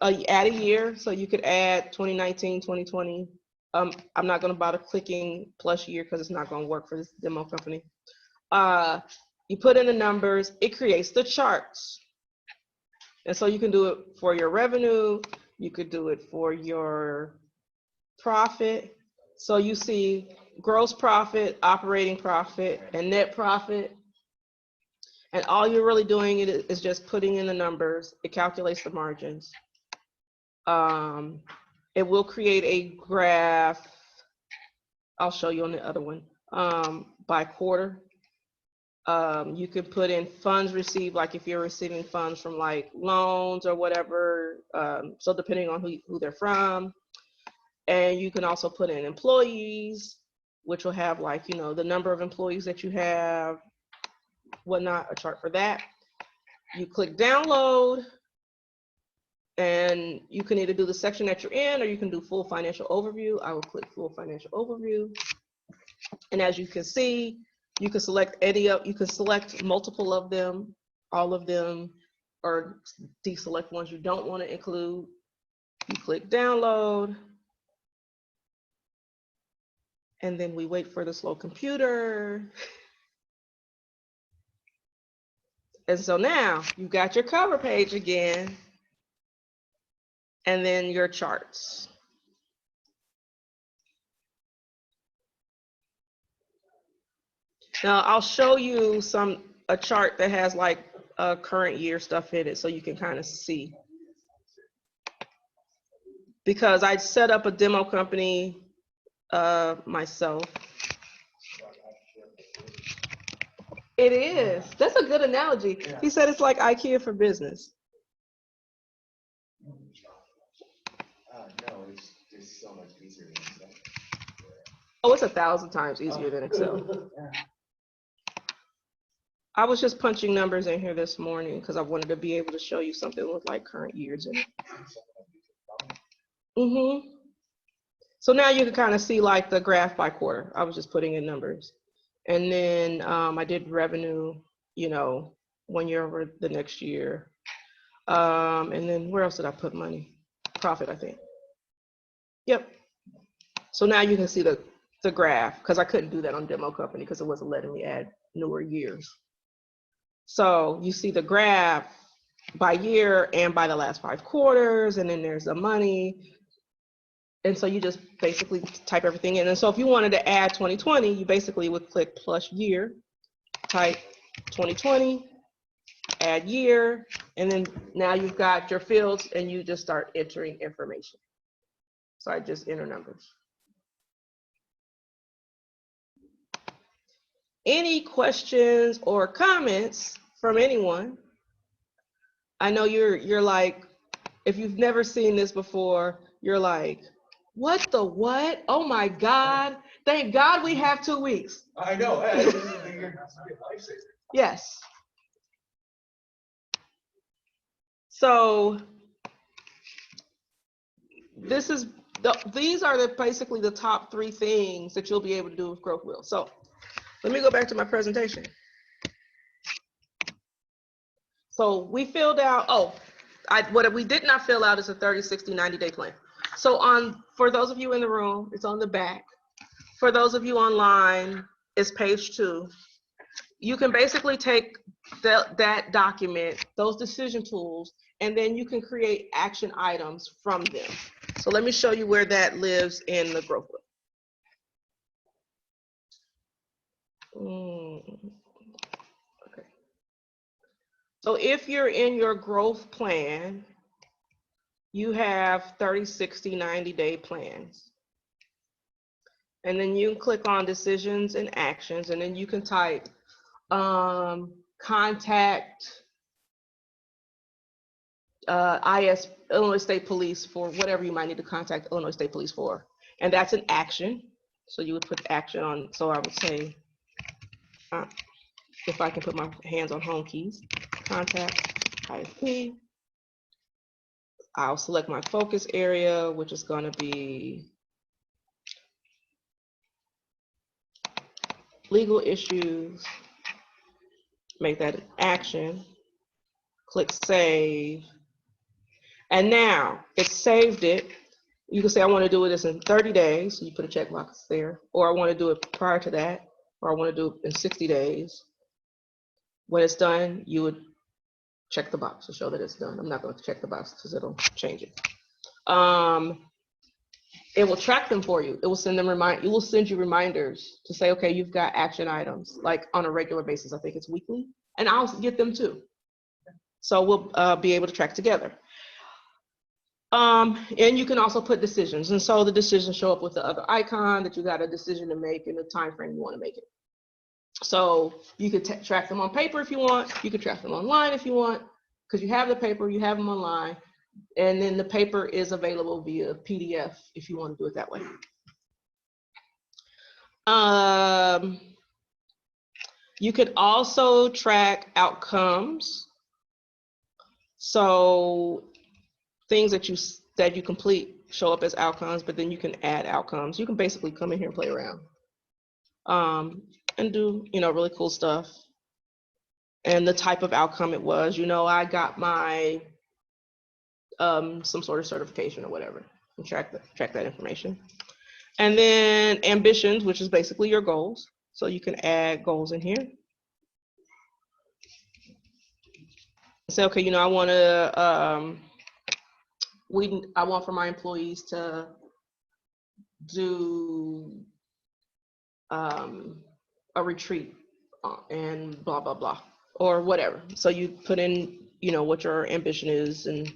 add a year. So you could add 2019, 2020. I'm not gonna bother clicking plus year because it's not gonna work for this demo company. You put in the numbers, it creates the charts. And so you can do it for your revenue, you could do it for your profit. So you see gross profit, operating profit, and net profit. And all you're really doing is just putting in the numbers. It calculates the margins. It will create a graph. I'll show you on the other one, by quarter. You could put in funds received, like if you're receiving funds from like loans or whatever. So depending on who they're from. And you can also put in employees, which will have like, the number of employees that you have, whatnot, a chart for that. You click download, and you can either do the section that you're in, or you can do full financial overview. I will click full financial overview. And as you can see, you can select you can select multiple of them, all of them, or deselect ones you don't want to include. You click download. And then we wait for the slow computer. And so now you've got your cover page again, and then your charts. Now I'll show you a chart that has like current year stuff in it so you can kind of see. Because I set up a demo company myself. It is. That's a good analogy. Yeah. He said it's like IKEA for business. No, it's so much easier than Excel. Oh, it's 1,000 times easier than Excel. I was just punching numbers in here this morning because I wanted to be able to show you something with like current years in it. So now you can kind of see like the graph by quarter. I was just putting in numbers. And then I did revenue, 1 year over the next year. And then where else did I put money? Profit, I think. Yep. So now you can see the graph, because I couldn't do that on demo company because it wasn't letting me add newer years. So you see the graph by year and by the last 5 quarters, and then there's the money. And so you just basically type everything in. And so if you wanted to add 2020, you basically would click plus year, type 2020, add year, and then now you've got your fields and you just start entering information. So I just enter numbers. Any questions or comments from anyone? I know you're like, if you've never seen this before, you're like, what the what? Oh my God. Thank God we have 2 weeks. I know. Hey, this is a good lifesaver. Yes. So these are basically the top 3 things that you'll be able to do with Growth Wheel. So let me go back to my presentation. So we filled out, what we did not fill out is a 30, 60, 90-day plan. So for those of you in the room, it's on the back. For those of you online, it's page 2. You can basically take that document, those decision tools, and then you can create action items from them. So let me show you where that lives in the Growth Wheel. Okay. So if you're in your growth plan, you have 30, 60, 90-day plans. And then you can click on decisions and actions, and then you can type contact Illinois State Police for whatever you might need to contact Illinois State Police for. And that's an action. So you would put action on, so I would say, if I can put my hands on home keys, contact ISP. I'll select my focus area, which is going to be legal issues. Make that an action. Click save. And now it's saved it. You can say, I want to do this in 30 days. So you put a checkbox there. Or I want to do it prior to that. Or I want to do it in 60 days. When it's done, you would check the box to show that it's done. I'm not going to check the box because it'll change it. It will track them for you. It will send them it will send you reminders to say, okay, you've got action items, like on a regular basis. I think it's weekly, and I'll get them too. So we'll be able to track together. And you can also put decisions. And so the decisions show up with the other icon that you got a decision to make in the time frame you want to make it. So you could track them on paper if you want. You could track them online if you want, because you have the paper, you have them online, and then the paper is available via PDF if you want to do it that way. You could also track outcomes. So things that you complete show up as outcomes, but then you can add outcomes. You can basically come in here and play around. And do, really cool stuff. And the type of outcome it was, I got my some sort of certification or whatever, and track that information. And then ambitions, which is basically your goals. So you can add goals in here. Say, okay, I want to I want for my employees to do a retreat and blah, blah, blah, or whatever. So you put in, what your ambition is and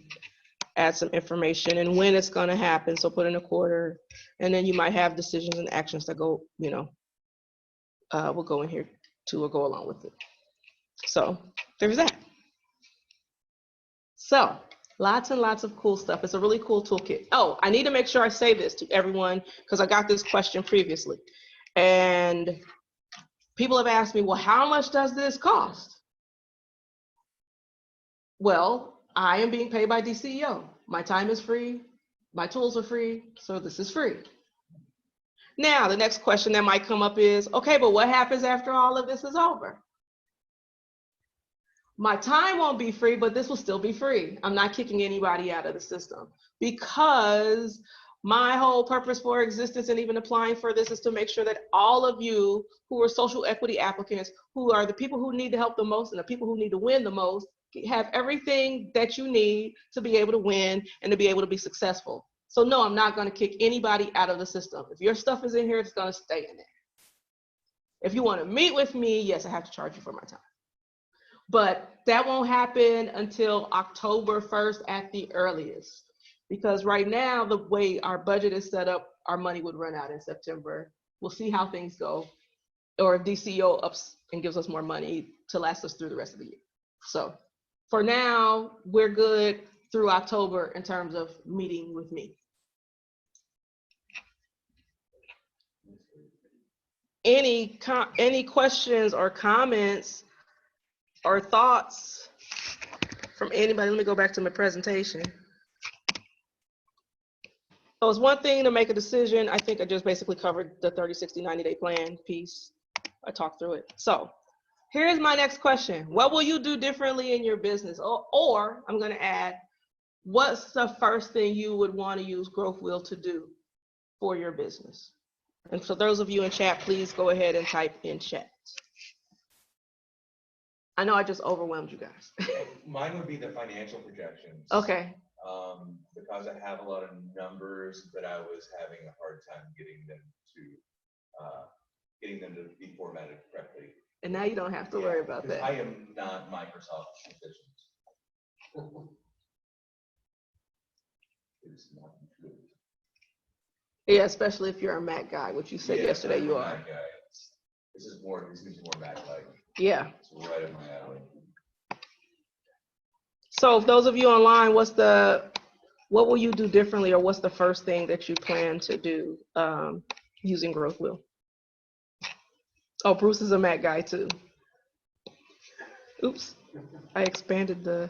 add some information and when it's going to happen. So put in a quarter, and then you might have decisions and actions that go, will go in here too, or go along with it. So there's that. So lots and lots of cool stuff. It's a really cool toolkit. Oh, I need to make sure I say this to everyone because I got this question previously. And people have asked me, well, how much does this cost? Well, I am being paid by DCEO. My time is free. My tools are free. So this is free. Now, the next question that might come up is, okay, but what happens after all of this is over? My time won't be free, but this will still be free. I'm not kicking anybody out of the system because my whole purpose for existence and even applying for this is to make sure that all of you who are social equity applicants, who are the people who need the help the most and the people who need to win the most, have everything that you need to be able to win and to be able to be successful. So no, I'm not going to kick anybody out of the system. If your stuff is in here, it's going to stay in there. If you want to meet with me, yes, I have to charge you for my time. But that won't happen until October 1st at the earliest. Because right now, the way our budget is set up, our money would run out in September. We'll see how things go. Or if DCEO ups and gives us more money to last us through the rest of the year. So for now, we're good through October in terms of meeting with me. Any questions or comments or thoughts from anybody? Let me go back to my presentation. So it's one thing to make a decision. I think I just basically covered the 30, 60, 90-day plan piece. I talked through it. So here's my next question. What will you do differently in your business? Or I'm going to add, what's the first thing you would want to use Growth Wheel to do for your business? And for those of you in chat, please go ahead and type in chat. I know I just overwhelmed you guys. Mine would be the financial projections. Okay. Because I have a lot of numbers, but I was having a hard time getting them to be formatted correctly. And now you don't have to worry about Because that. I am not Microsoft proficient. It's not good. Yeah, especially if you're a Mac guy, which you said Yes, yesterday I'm you a are. Mac guy. This is more Mac-like. Yeah. It's right up my alley. So if those of you online, what will you do differently, or what's the first thing that you plan to do using Growth Wheel? Oh, Bruce is a Mac guy too. Oops, I expanded the.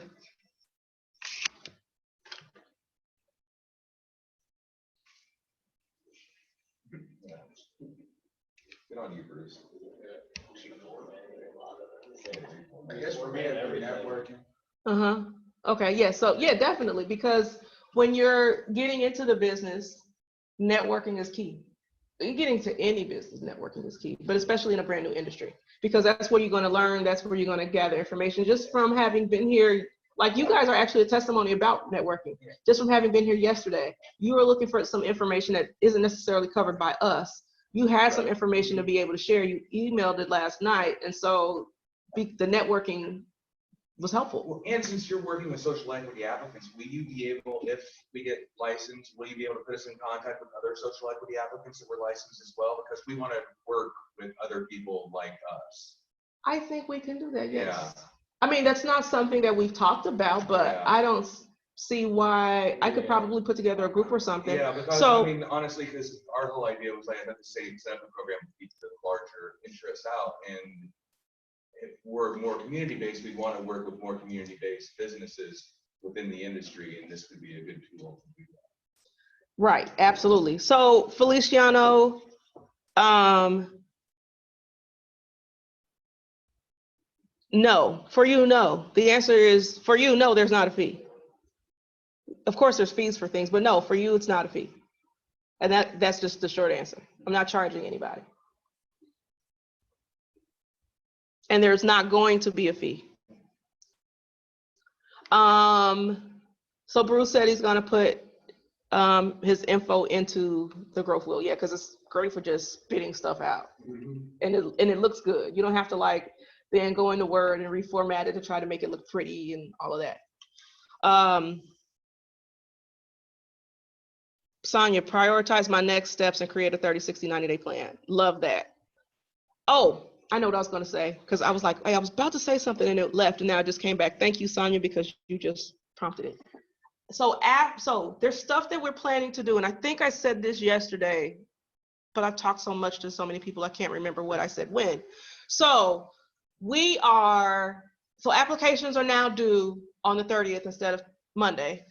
Yeah. Good on you, Bruce. I guess for me, it'd be networking. Uh-huh. Okay, yeah, so yeah, definitely, because when you're getting into the business, networking is key. You're getting to any business, networking is key, but especially in a brand new industry, because that's where you're going to learn, that's where you're going to gather information. Just from having been here, like you guys are actually a testimony about networking. Just from having been here yesterday, you were looking for some information that isn't necessarily covered by us. You had some information to be able to share. You emailed it last night, and so the networking was helpful. Well, and since you're working with social equity applicants, will you be able, if we get licensed, will you be able to put us in contact with other social equity applicants that were licensed as well? Because we want to work with other people like us. I think we can do that, yes. Yeah. I mean, that's not something that we've talked about, but Yeah. I don't see why. I could probably put together a group or something. Yeah, because So, I mean, honestly, because our whole idea was like, I have to say, set up a program to keep the larger interests out. And if we're more community-based, we want to work with more community-based businesses within the industry, and this could be a good tool to do that. right, absolutely. So Feliciano, no, for you, no. The answer is, for you, no, there's not a fee. Of course, there's fees for things, but no, for you, it's not a fee. And that's just the short answer. I'm not charging anybody. And there's not going to be a fee. So Bruce said he's gonna put his info into the Growth Wheel. Yeah, because it's great for just spitting stuff out. And it looks good. You don't have to like then go into Word and reformat it to try to make it look pretty and all of that. Sonia, prioritize my next steps and create a 30, 60, 90-day plan. Love that. Oh, I know what I was going to say, because I was like, hey, I was about to say something and it left, and now it just came back. Thank you, Sonia, because you just prompted it. So there's stuff that we're planning to do, and I think I said this yesterday, but I talked so much to so many people, I can't remember what I said when. So applications are now due on the 30th instead of Monday.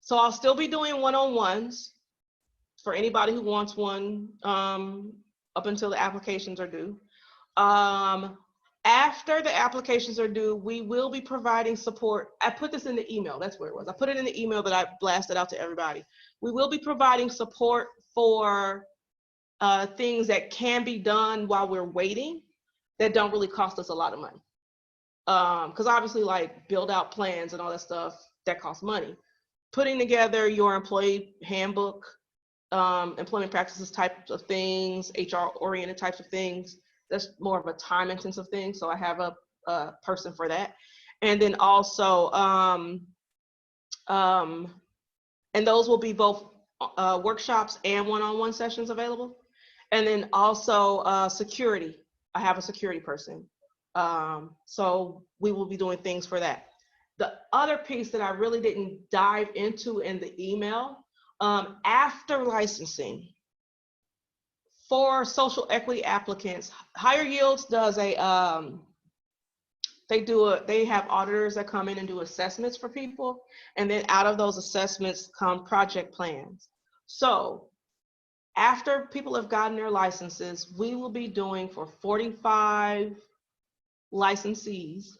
So I'll still be doing one-on-ones for anybody who wants one up until the applications are due. After the applications are due, we will be providing support. I put this in the email, that's where it was. I put it in the email that I blasted out to everybody. We will be providing support for things that can be done while we're waiting that don't really cost us a lot of money. Because obviously, like, build out plans and all that stuff, that costs money. Putting together your employee handbook, employment practices types of things, HR-oriented types of things, that's more of a time-intensive thing. So I have a person for that. And then also, and those will be both workshops and one-on-one sessions available. And then also security. I have a security person. So we will be doing things for that. The other piece that I really didn't dive into in the email, after licensing for social equity applicants, Higher Yields does they have auditors that come in and do assessments for people. And then out of those assessments come project plans. So after people have gotten their licenses, we will be doing for 45 licensees,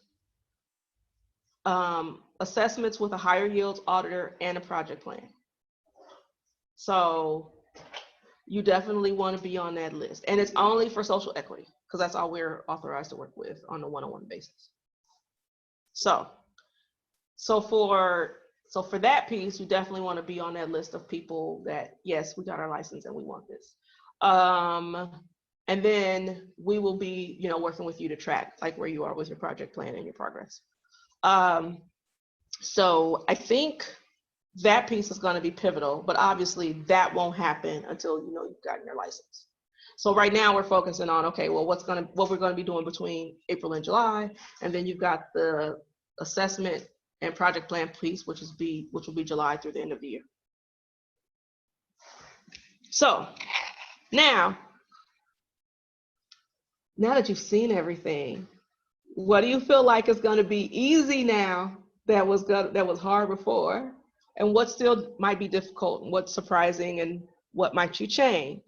assessments with a Higher Yields auditor and a project plan. So you definitely want to be on that list. And it's only for social equity, because that's all we're authorized to work with on a one-on-one basis. So for that piece, you definitely want to be on that list of people that, yes, we got our license and we want this. And then we will be, you know, working with you to track like where you are with your project plan and your progress. So I think that piece is going to be pivotal, but obviously that won't happen until, you know, you've gotten your license. So right now we're focusing on, okay, well, what we're going to be doing between April and July, and then you've got the assessment and project plan piece, which will be July through the end of the year. So now that you've seen everything, what do you feel like is going to be easy now that was hard before, and what still might be difficult, and what's surprising, and what might you change?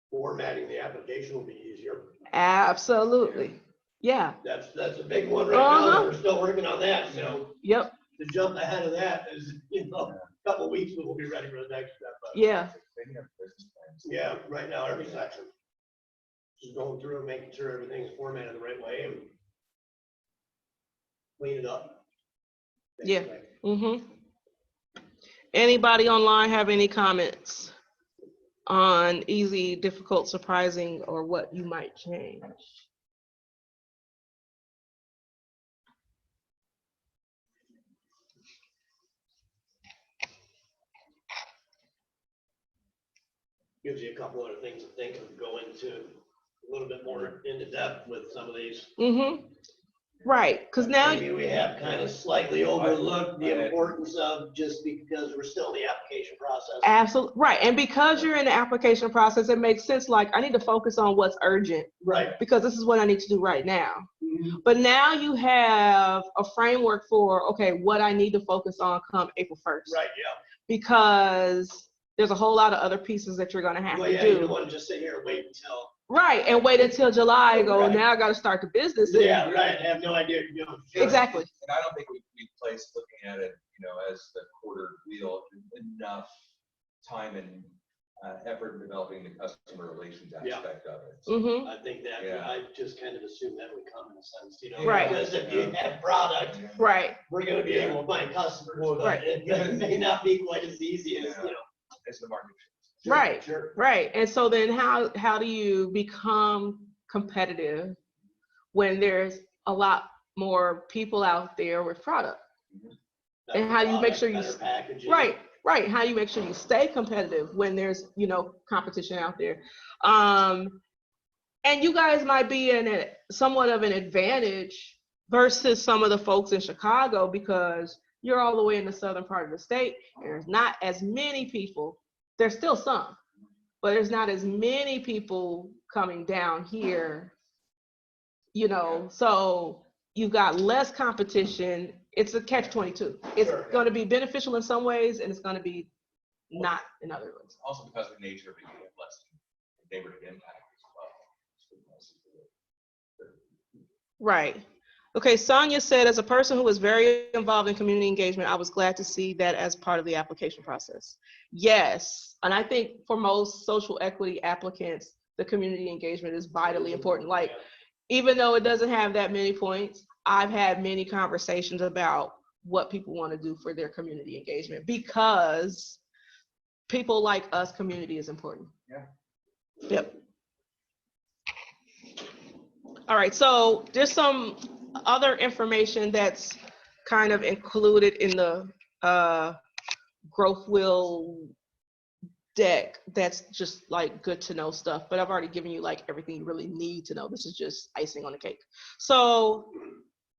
Formatting the application will be easier. Absolutely. Yeah. That's a big one right now. Uh-huh. We're still working on that, so Yep. to jump ahead of that is, you know, a couple of weeks, we'll be ready for the next step. But Yeah. yeah, right now, every section. Just going through and making sure everything's formatted the right way and clean it up. Yeah. Mm-hmm. Anybody online have any comments on easy, difficult, surprising, or what you might change? Gives you a couple other things to think of, go into a little bit more into depth with some of these. Mm-hmm. Right, because now, Maybe we have kind of slightly overlooked the importance of, just because we're still in the application process. absolutely, right, and because you're in the application process, it makes sense, like, I need to focus on what's urgent, Right. because this is what I need to do right now. Mhm. But now you have a framework for, okay, what I need to focus on come April 1st. Right, yeah. Because there's a whole lot of other pieces that you're gonna have Well, to yeah, you do. don't want to just sit here and wait until. Right, and wait until July and go, Right. now I gotta start the business. Yeah, right, have no idea, you know. Exactly. And I don't think we place looking at it, you know, as the quarter wheel, enough time and effort in developing the customer relations Yeah. aspect of it. Mm-hmm. I think that, Yeah. I just kind of assume that would come in a sense, you know. Right. Because if you have product, Right, we're gonna be able to find customers, but Right. it may not be quite as easy as, you know. As the market. Sure, Right. Sure. right. And so then how do you become competitive when there's a lot more people out there with product? And how do you make sure you- Better packaging. Right, how do you make sure you stay competitive when there's, you know, competition out there? And you guys might be in somewhat of an advantage versus some of the folks in Chicago, because you're all the way in the southern part of the state, and there's not as many people. There's still some, but there's not as many people coming down here, you know, so you've got less competition. It's a catch-22. It's Sure. going to be beneficial in some ways, and it's going to be not in other ways. Also because of the nature of it, you have less neighborhood impact as well. Right. Okay, Sonia said, as a person who was very involved in community engagement, I was glad to see that as part of the application process. Yes, and I think for most social equity applicants, the community engagement is vitally important. Like, even though it doesn't have that many points, I've had many conversations about what people want to do for their community engagement, because people like us, community is important. Yeah. Yep. All right, so there's some other information that's kind of included in the growth wheel deck that's just like good to know stuff, but I've already given you like everything you really need to know. This is just icing on the cake. So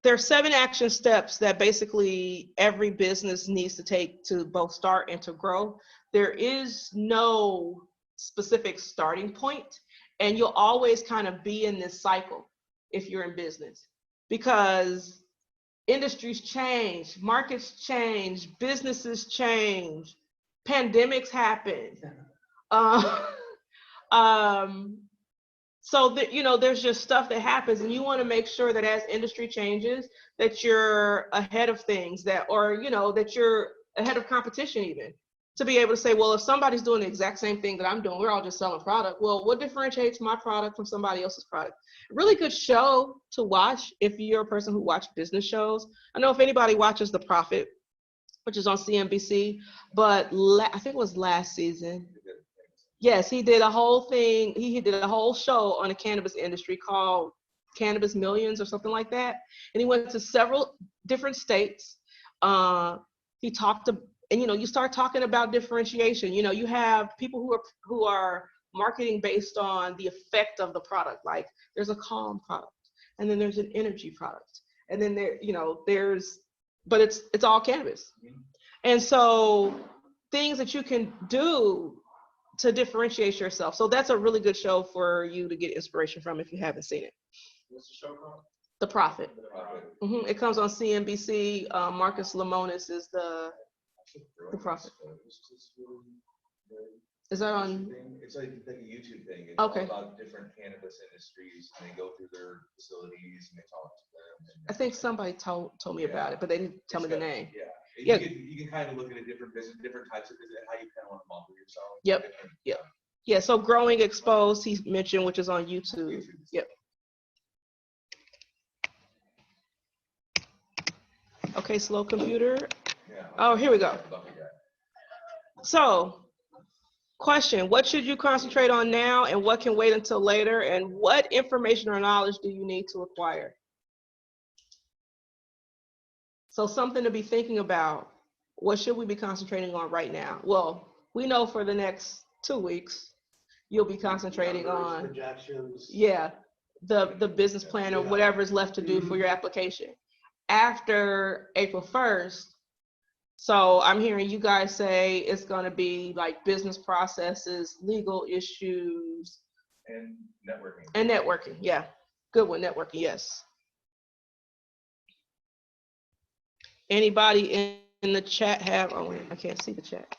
there are 7 action steps that basically every business needs to take to both start and to grow. There is no specific starting point, and you'll always kind of be in this cycle if you're in business, because industries change, markets change, businesses change, pandemics happen. So that, you know, there's just stuff that happens, and you want to make sure that as industry changes, that you're ahead of things, that, or, you know, that you're ahead of competition, even to be able to say, well, if somebody's doing the exact same thing that I'm doing, we're all just selling product. Well, what differentiates my product from somebody else's product? Really good show to watch if you're a person who watches business shows. I know if anybody watches The Profit, which is on CNBC, but I think it was last season. Yes, he did a whole thing. He did a whole show on the cannabis industry called Cannabis Millions or something like that. And he went to several different states. He talked to, and you start talking about differentiation. You have people who are marketing based on the effect of the product. Like there's a calm product, and then there's an energy product, and then but it's all cannabis. And so things that you can do to differentiate yourself. So that's a really good show for you to get inspiration from if you haven't seen it. What's the show called? The Prophet. Profit. It comes on CNBC. Marcus Lemonis is the Prophet. Is that on? It's like a YouTube thing. It's Okay. all about different cannabis industries, and they go through their facilities and they talk to them. I think somebody told me about it, but they didn't tell me the name. Yeah. Yeah. You can kind of look at a different business, different types of business, how you kind of want to model yourself. Yep. Different, Yep. Yeah, so Growing Exposed, he mentioned, which is on YouTube. Yep. Okay, slow computer. Yeah. Oh, here we go. Lucky guy. So, question, what should you concentrate on now and what can wait until later? And what information or knowledge do you need to acquire? So something to be thinking about. What should we be concentrating on right now? Well, we know for the next 2 weeks, you'll be concentrating Numbers, on, projections. yeah, the business plan or whatever is left to do for your application. After April 1st, so I'm hearing you guys say it's gonna be like business processes, legal issues, And networking. and networking. Yeah, good one, networking, yes. Anybody in the chat have, oh wait, I can't see the chat.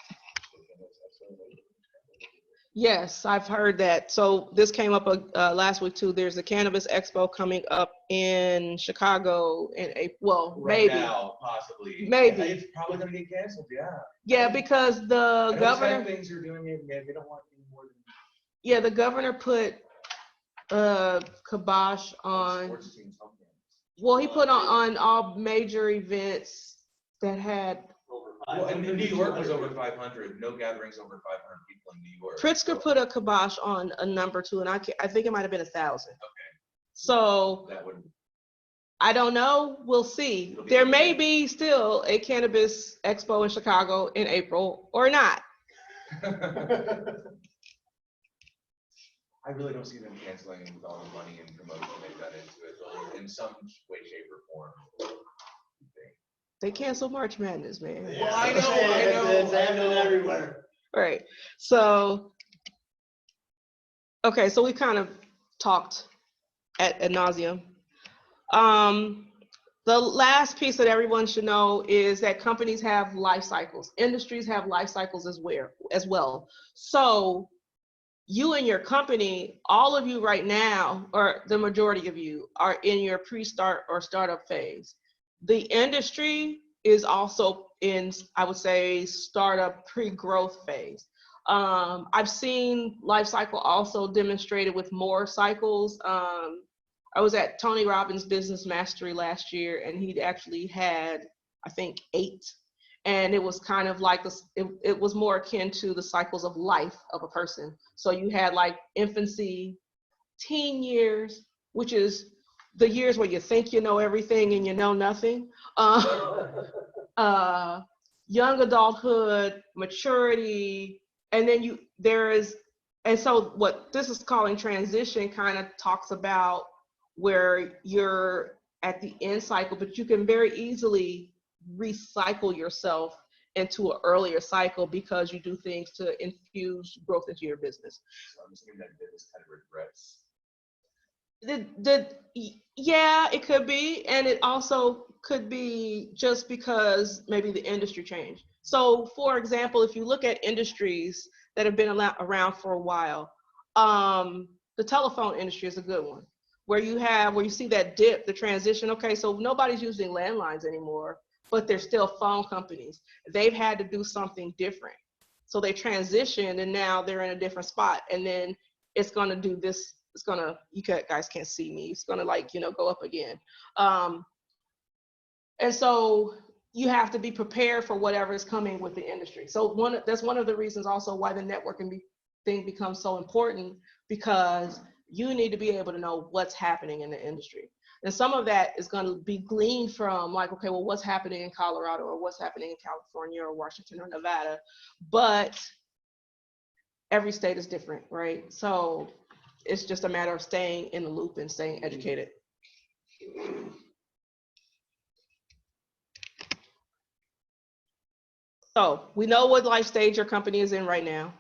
Yes, I've heard that. So this came up last week too. There's a Cannabis Expo coming up in Chicago in April. Well, Right maybe. now, possibly. Maybe. It's probably gonna get canceled, yeah. Yeah, because the I know governor, things are doing it, yeah, they don't want any more than yeah, the governor put kibosh on, sports teams, home games. well, he put on all major events that had, Over Well, and 500 New York was 200. over 500, no gatherings over 500 people in New York. Pritzker put a kibosh on a number too, and I think it might have been 1,000. Okay. So That would. I don't know. We'll see. There may be still a Cannabis Expo in Chicago in April or not. I really don't see them canceling with all the money and promotion they've done into it, in some way, shape, or form. They canceled March Madness, man. Yeah, Well, I I'm know, saying I know, It's I happening know. everywhere. Right. So, okay, so we kind of talked ad nauseum. The last piece that everyone should know is that companies have life cycles. Industries have life cycles as well. So you and your company, all of you right now, or the majority of you, are in your pre-start or startup phase. The industry is also in, I would say, startup pre-growth phase. I've seen life cycle also demonstrated with more cycles. I was at Tony Robbins' Business Mastery last year, and he'd actually had, I think, 8. And it was kind of like, it was more akin to the cycles of life of a person. So you had like infancy, teen years, which is the years where you think you know everything and you know nothing. Young adulthood, maturity, and then and so what this is calling transition kind of talks about where you're at the end cycle, but you can very easily recycle yourself into an earlier cycle because you do things to infuse growth into your business. So I'm assuming that business kind of regrets. Yeah, it could be, and it also could be just because maybe the industry changed. So for example, if you look at industries that have been around for a while, the telephone industry is a good one, where you see that dip, the transition. Okay, so nobody's using landlines anymore, but they're still phone companies. They've had to do something different. So they transitioned and now they're in a different spot. And then it's gonna do this, you guys can't see me, it's gonna go up again. And so you have to be prepared for whatever is coming with the industry. So that's one of the reasons also why the networking thing becomes so important because you need to be able to know what's happening in the industry. And some of that is going to be gleaned from like, okay, well, what's happening in Colorado or what's happening in California or Washington or Nevada, but every state is different, right? So it's just a matter of staying in the loop and staying educated. So we know what life stage your company is in right now.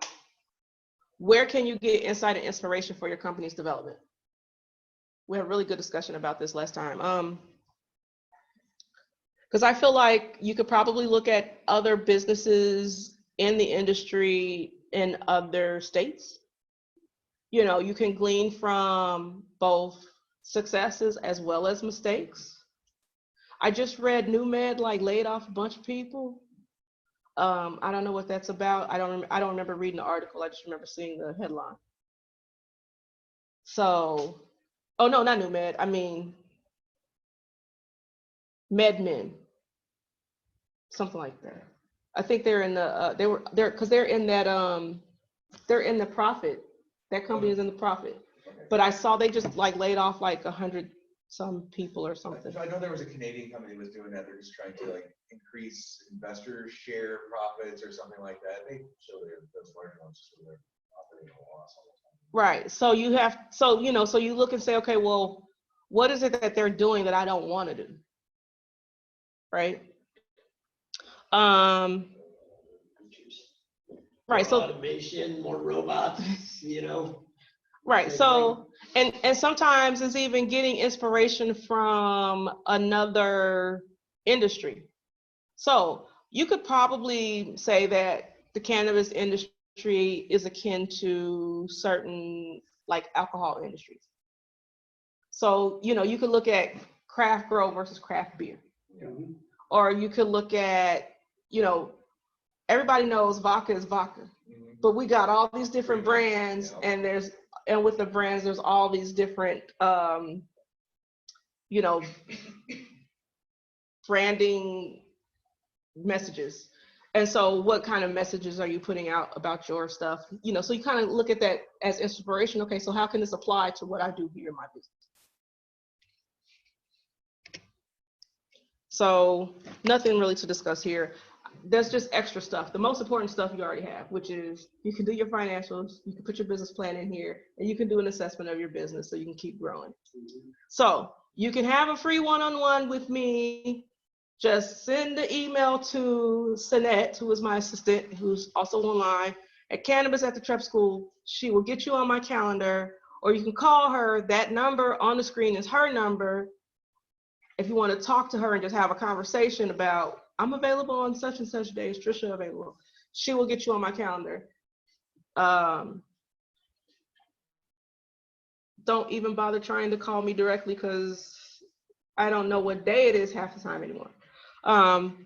Where can you get insight and inspiration for your company's development? We had a really good discussion about this last time. Because I feel like you could probably look at other businesses in the industry in other states. You know, you can glean from both successes as well as mistakes. I just read NewMed like laid off a bunch of people. I don't know what that's about. I don't remember reading the article. I just remember seeing the headline. So, oh no, not NewMed. I mean, MedMen, something like that. I think they're in the they're in that they're in the profit. That company is in the profit. But I saw they just like laid off like 100 some people or something. I know there was a Canadian company that was doing that. They're just trying to like increase investor share profits or something like that. They show those large ones so they're operating at a loss all the time. Right. So you have, so, you know, so you look and say, okay, well, what is it that they're doing that I don't want to do? Right. Right. So automation, more robots, you know. right. So, and sometimes it's even getting inspiration from another industry. So you could probably say that the cannabis industry is akin to certain like alcohol industries. So, you know, you could look at craft grow versus craft beer. Mhm. Or you could look at, you know, everybody knows vodka is vodka, but we got all these different brands, and with the brands, there's all these different, you know, branding messages. And so what kind of messages are you putting out about your stuff? You know, so you kind of look at that as inspiration. Okay, so how can this apply to what I do here in my business? So nothing really to discuss here. There's just extra stuff. The most important stuff you already have, which is you can do your financials, you can put your business plan in here, and you can do an assessment of your business so you can keep growing. So you can have a free one-on-one with me. Just send the email to Sanette, who is my assistant, who's also online, at Cannabis at the Trep School. She will get you on my calendar, or you can call her. That number on the screen is her number. If you want to talk to her and just have a conversation about, I'm available on such and such days, Trisha available, she will get you on my calendar. Don't even bother trying to call me directly because I don't know what day it is half the time anymore.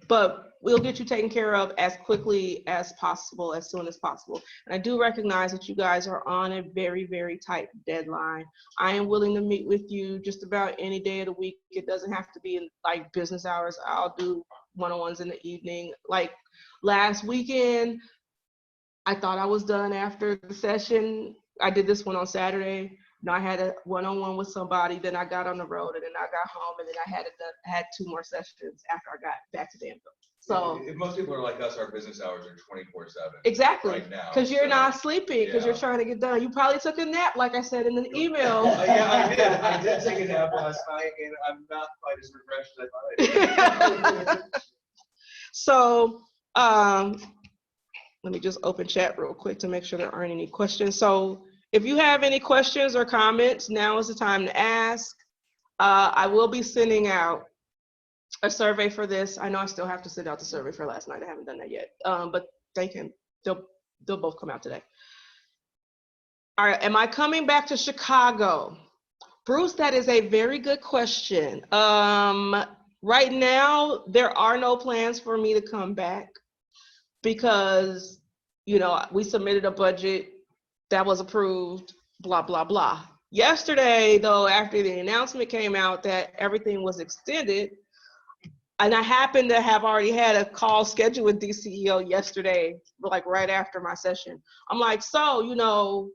But we'll get you taken care of as quickly as possible, as soon as possible. And I do recognize that you guys are on a very, very tight deadline. I am willing to meet with you just about any day of the week. It doesn't have to be in like business hours. I'll do one-on-ones in the evening. Like last weekend, I thought I was done after the session. I did this one on Saturday. I had a one-on-one with somebody, then I got on the road, and then I got home, and then I had 2 more sessions after I got back to Danville. So if most people are like us, our business hours are 24/7. Exactly. Right now. Because you're so, not sleeping, because you're yeah. trying to get done. You probably took a nap, like I said in an email. Yeah, I did. I did take a nap last night, and I'm not quite as refreshed as I thought I did. So let me just open chat real quick to make sure there aren't any questions. So if you have any questions or comments, now is the time to ask. I will be sending out a survey for this. I know I still have to send out the survey for last night. I haven't done that yet, but they'll both come out today. All right, am I coming back to Chicago? Bruce, that is a very good question. Right now, there are no plans for me to come back because, you know, we submitted a budget that was approved, blah, blah, blah. Yesterday, though, after the announcement came out that everything was extended, and I happened to have already had a call scheduled with DCEO yesterday, like right after my session. I'm like, so, you know,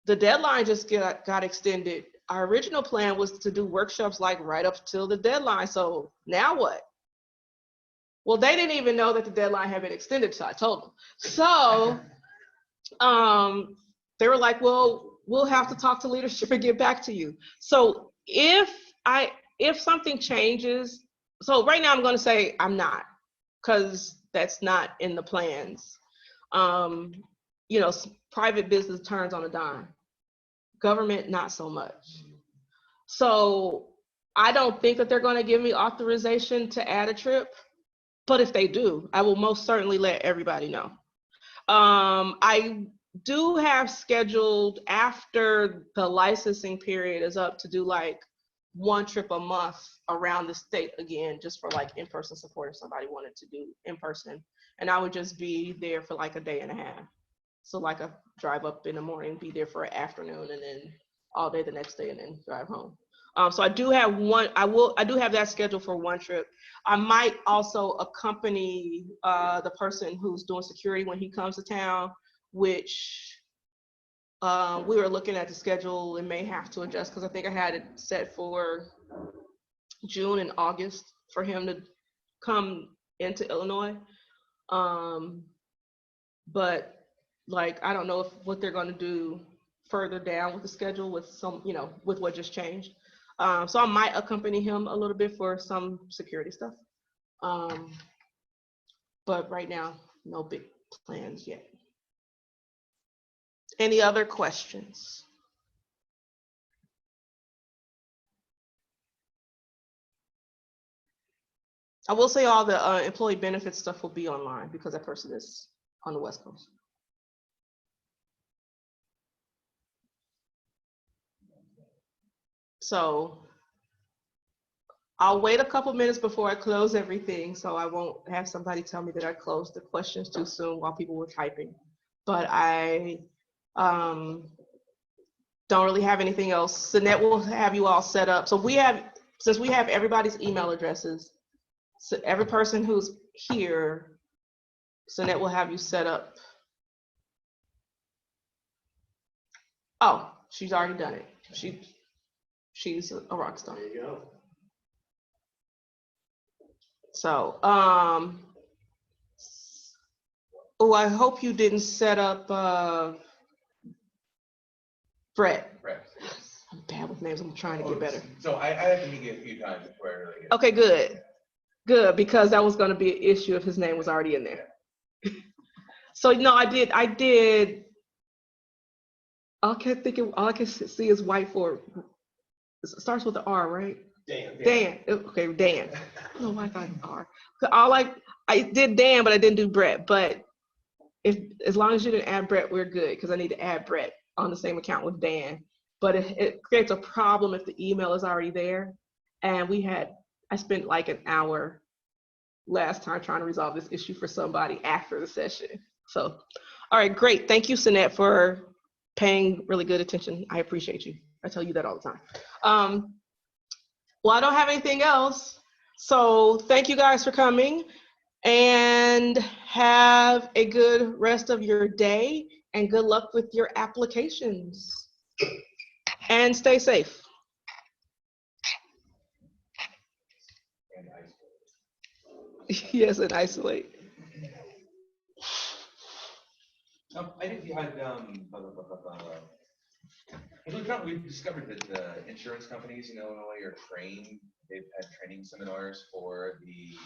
the deadline just got extended. Our original plan was to do workshops like right up till the deadline. So now what? Well, they didn't even know that the deadline had been extended, so I told them. So they were like, well, we'll have to talk to leadership and get back to you. So if something changes, so right now I'm going to say I'm not, because that's not in the plans. You know, private business turns on a dime. Government, not so much. So I don't think that they're going to give me authorization to add a trip. But if they do, I will most certainly let everybody know. I do have scheduled after the licensing period is up to do like 1 trip a month around the state again, just for like in-person support if somebody wanted to do in person. And I would just be there for like a day and a half. So like a drive up in the morning, be there for an afternoon, and then all day the next day, and then drive home. So I do have I do have that scheduled for 1 trip. I might also accompany the person who's doing security when he comes to town, which we were looking at the schedule and may have to adjust, because I think I had it set for June and August for him to come into Illinois. But like, I don't know what they're going to do further down with the schedule with some, you know, with what just changed. So I might accompany him a little bit for some security stuff. But right now, no big plans yet. Any other questions? I will say all the employee benefits stuff will be online because that person is on the West Coast. So I'll wait a couple minutes before I close everything, so I won't have somebody tell me that I closed the questions too soon while people were typing. But I don't really have anything else. Sinette will have you all set up. So since we have everybody's email addresses, so every person who's here, Sinette will have you set up. Oh, she's already done it. She's a rock star. There you go. So, oh, I hope you didn't set up Brett. Brett, yes. I'm bad with names. I'm trying to get better. So I had to meet you a few times before I really get. Okay, good, because that was going to be an issue if his name was already in there. So no, I did. All I can see is Whiteford. It starts with the R, right? Dan. Okay, Dan. I don't know why I thought R. I did Dan, but I didn't do Brett. But as long as you didn't add Brett, we're good, because I need to add Brett on the same account with Dan. But it creates a problem if the email is already there. And I spent like an hour last time trying to resolve this issue for somebody after the session. So, all right, great. Thank you, Sinette, for paying really good attention. I appreciate you. I tell you that all the time. Well, I don't have anything else. So thank you guys for coming, and have a good rest of your day, and good luck with your applications, and stay safe. And isolate. Yes, and isolate. I think you had, we've discovered that the insurance companies in Illinois are trained. They've had training seminars for the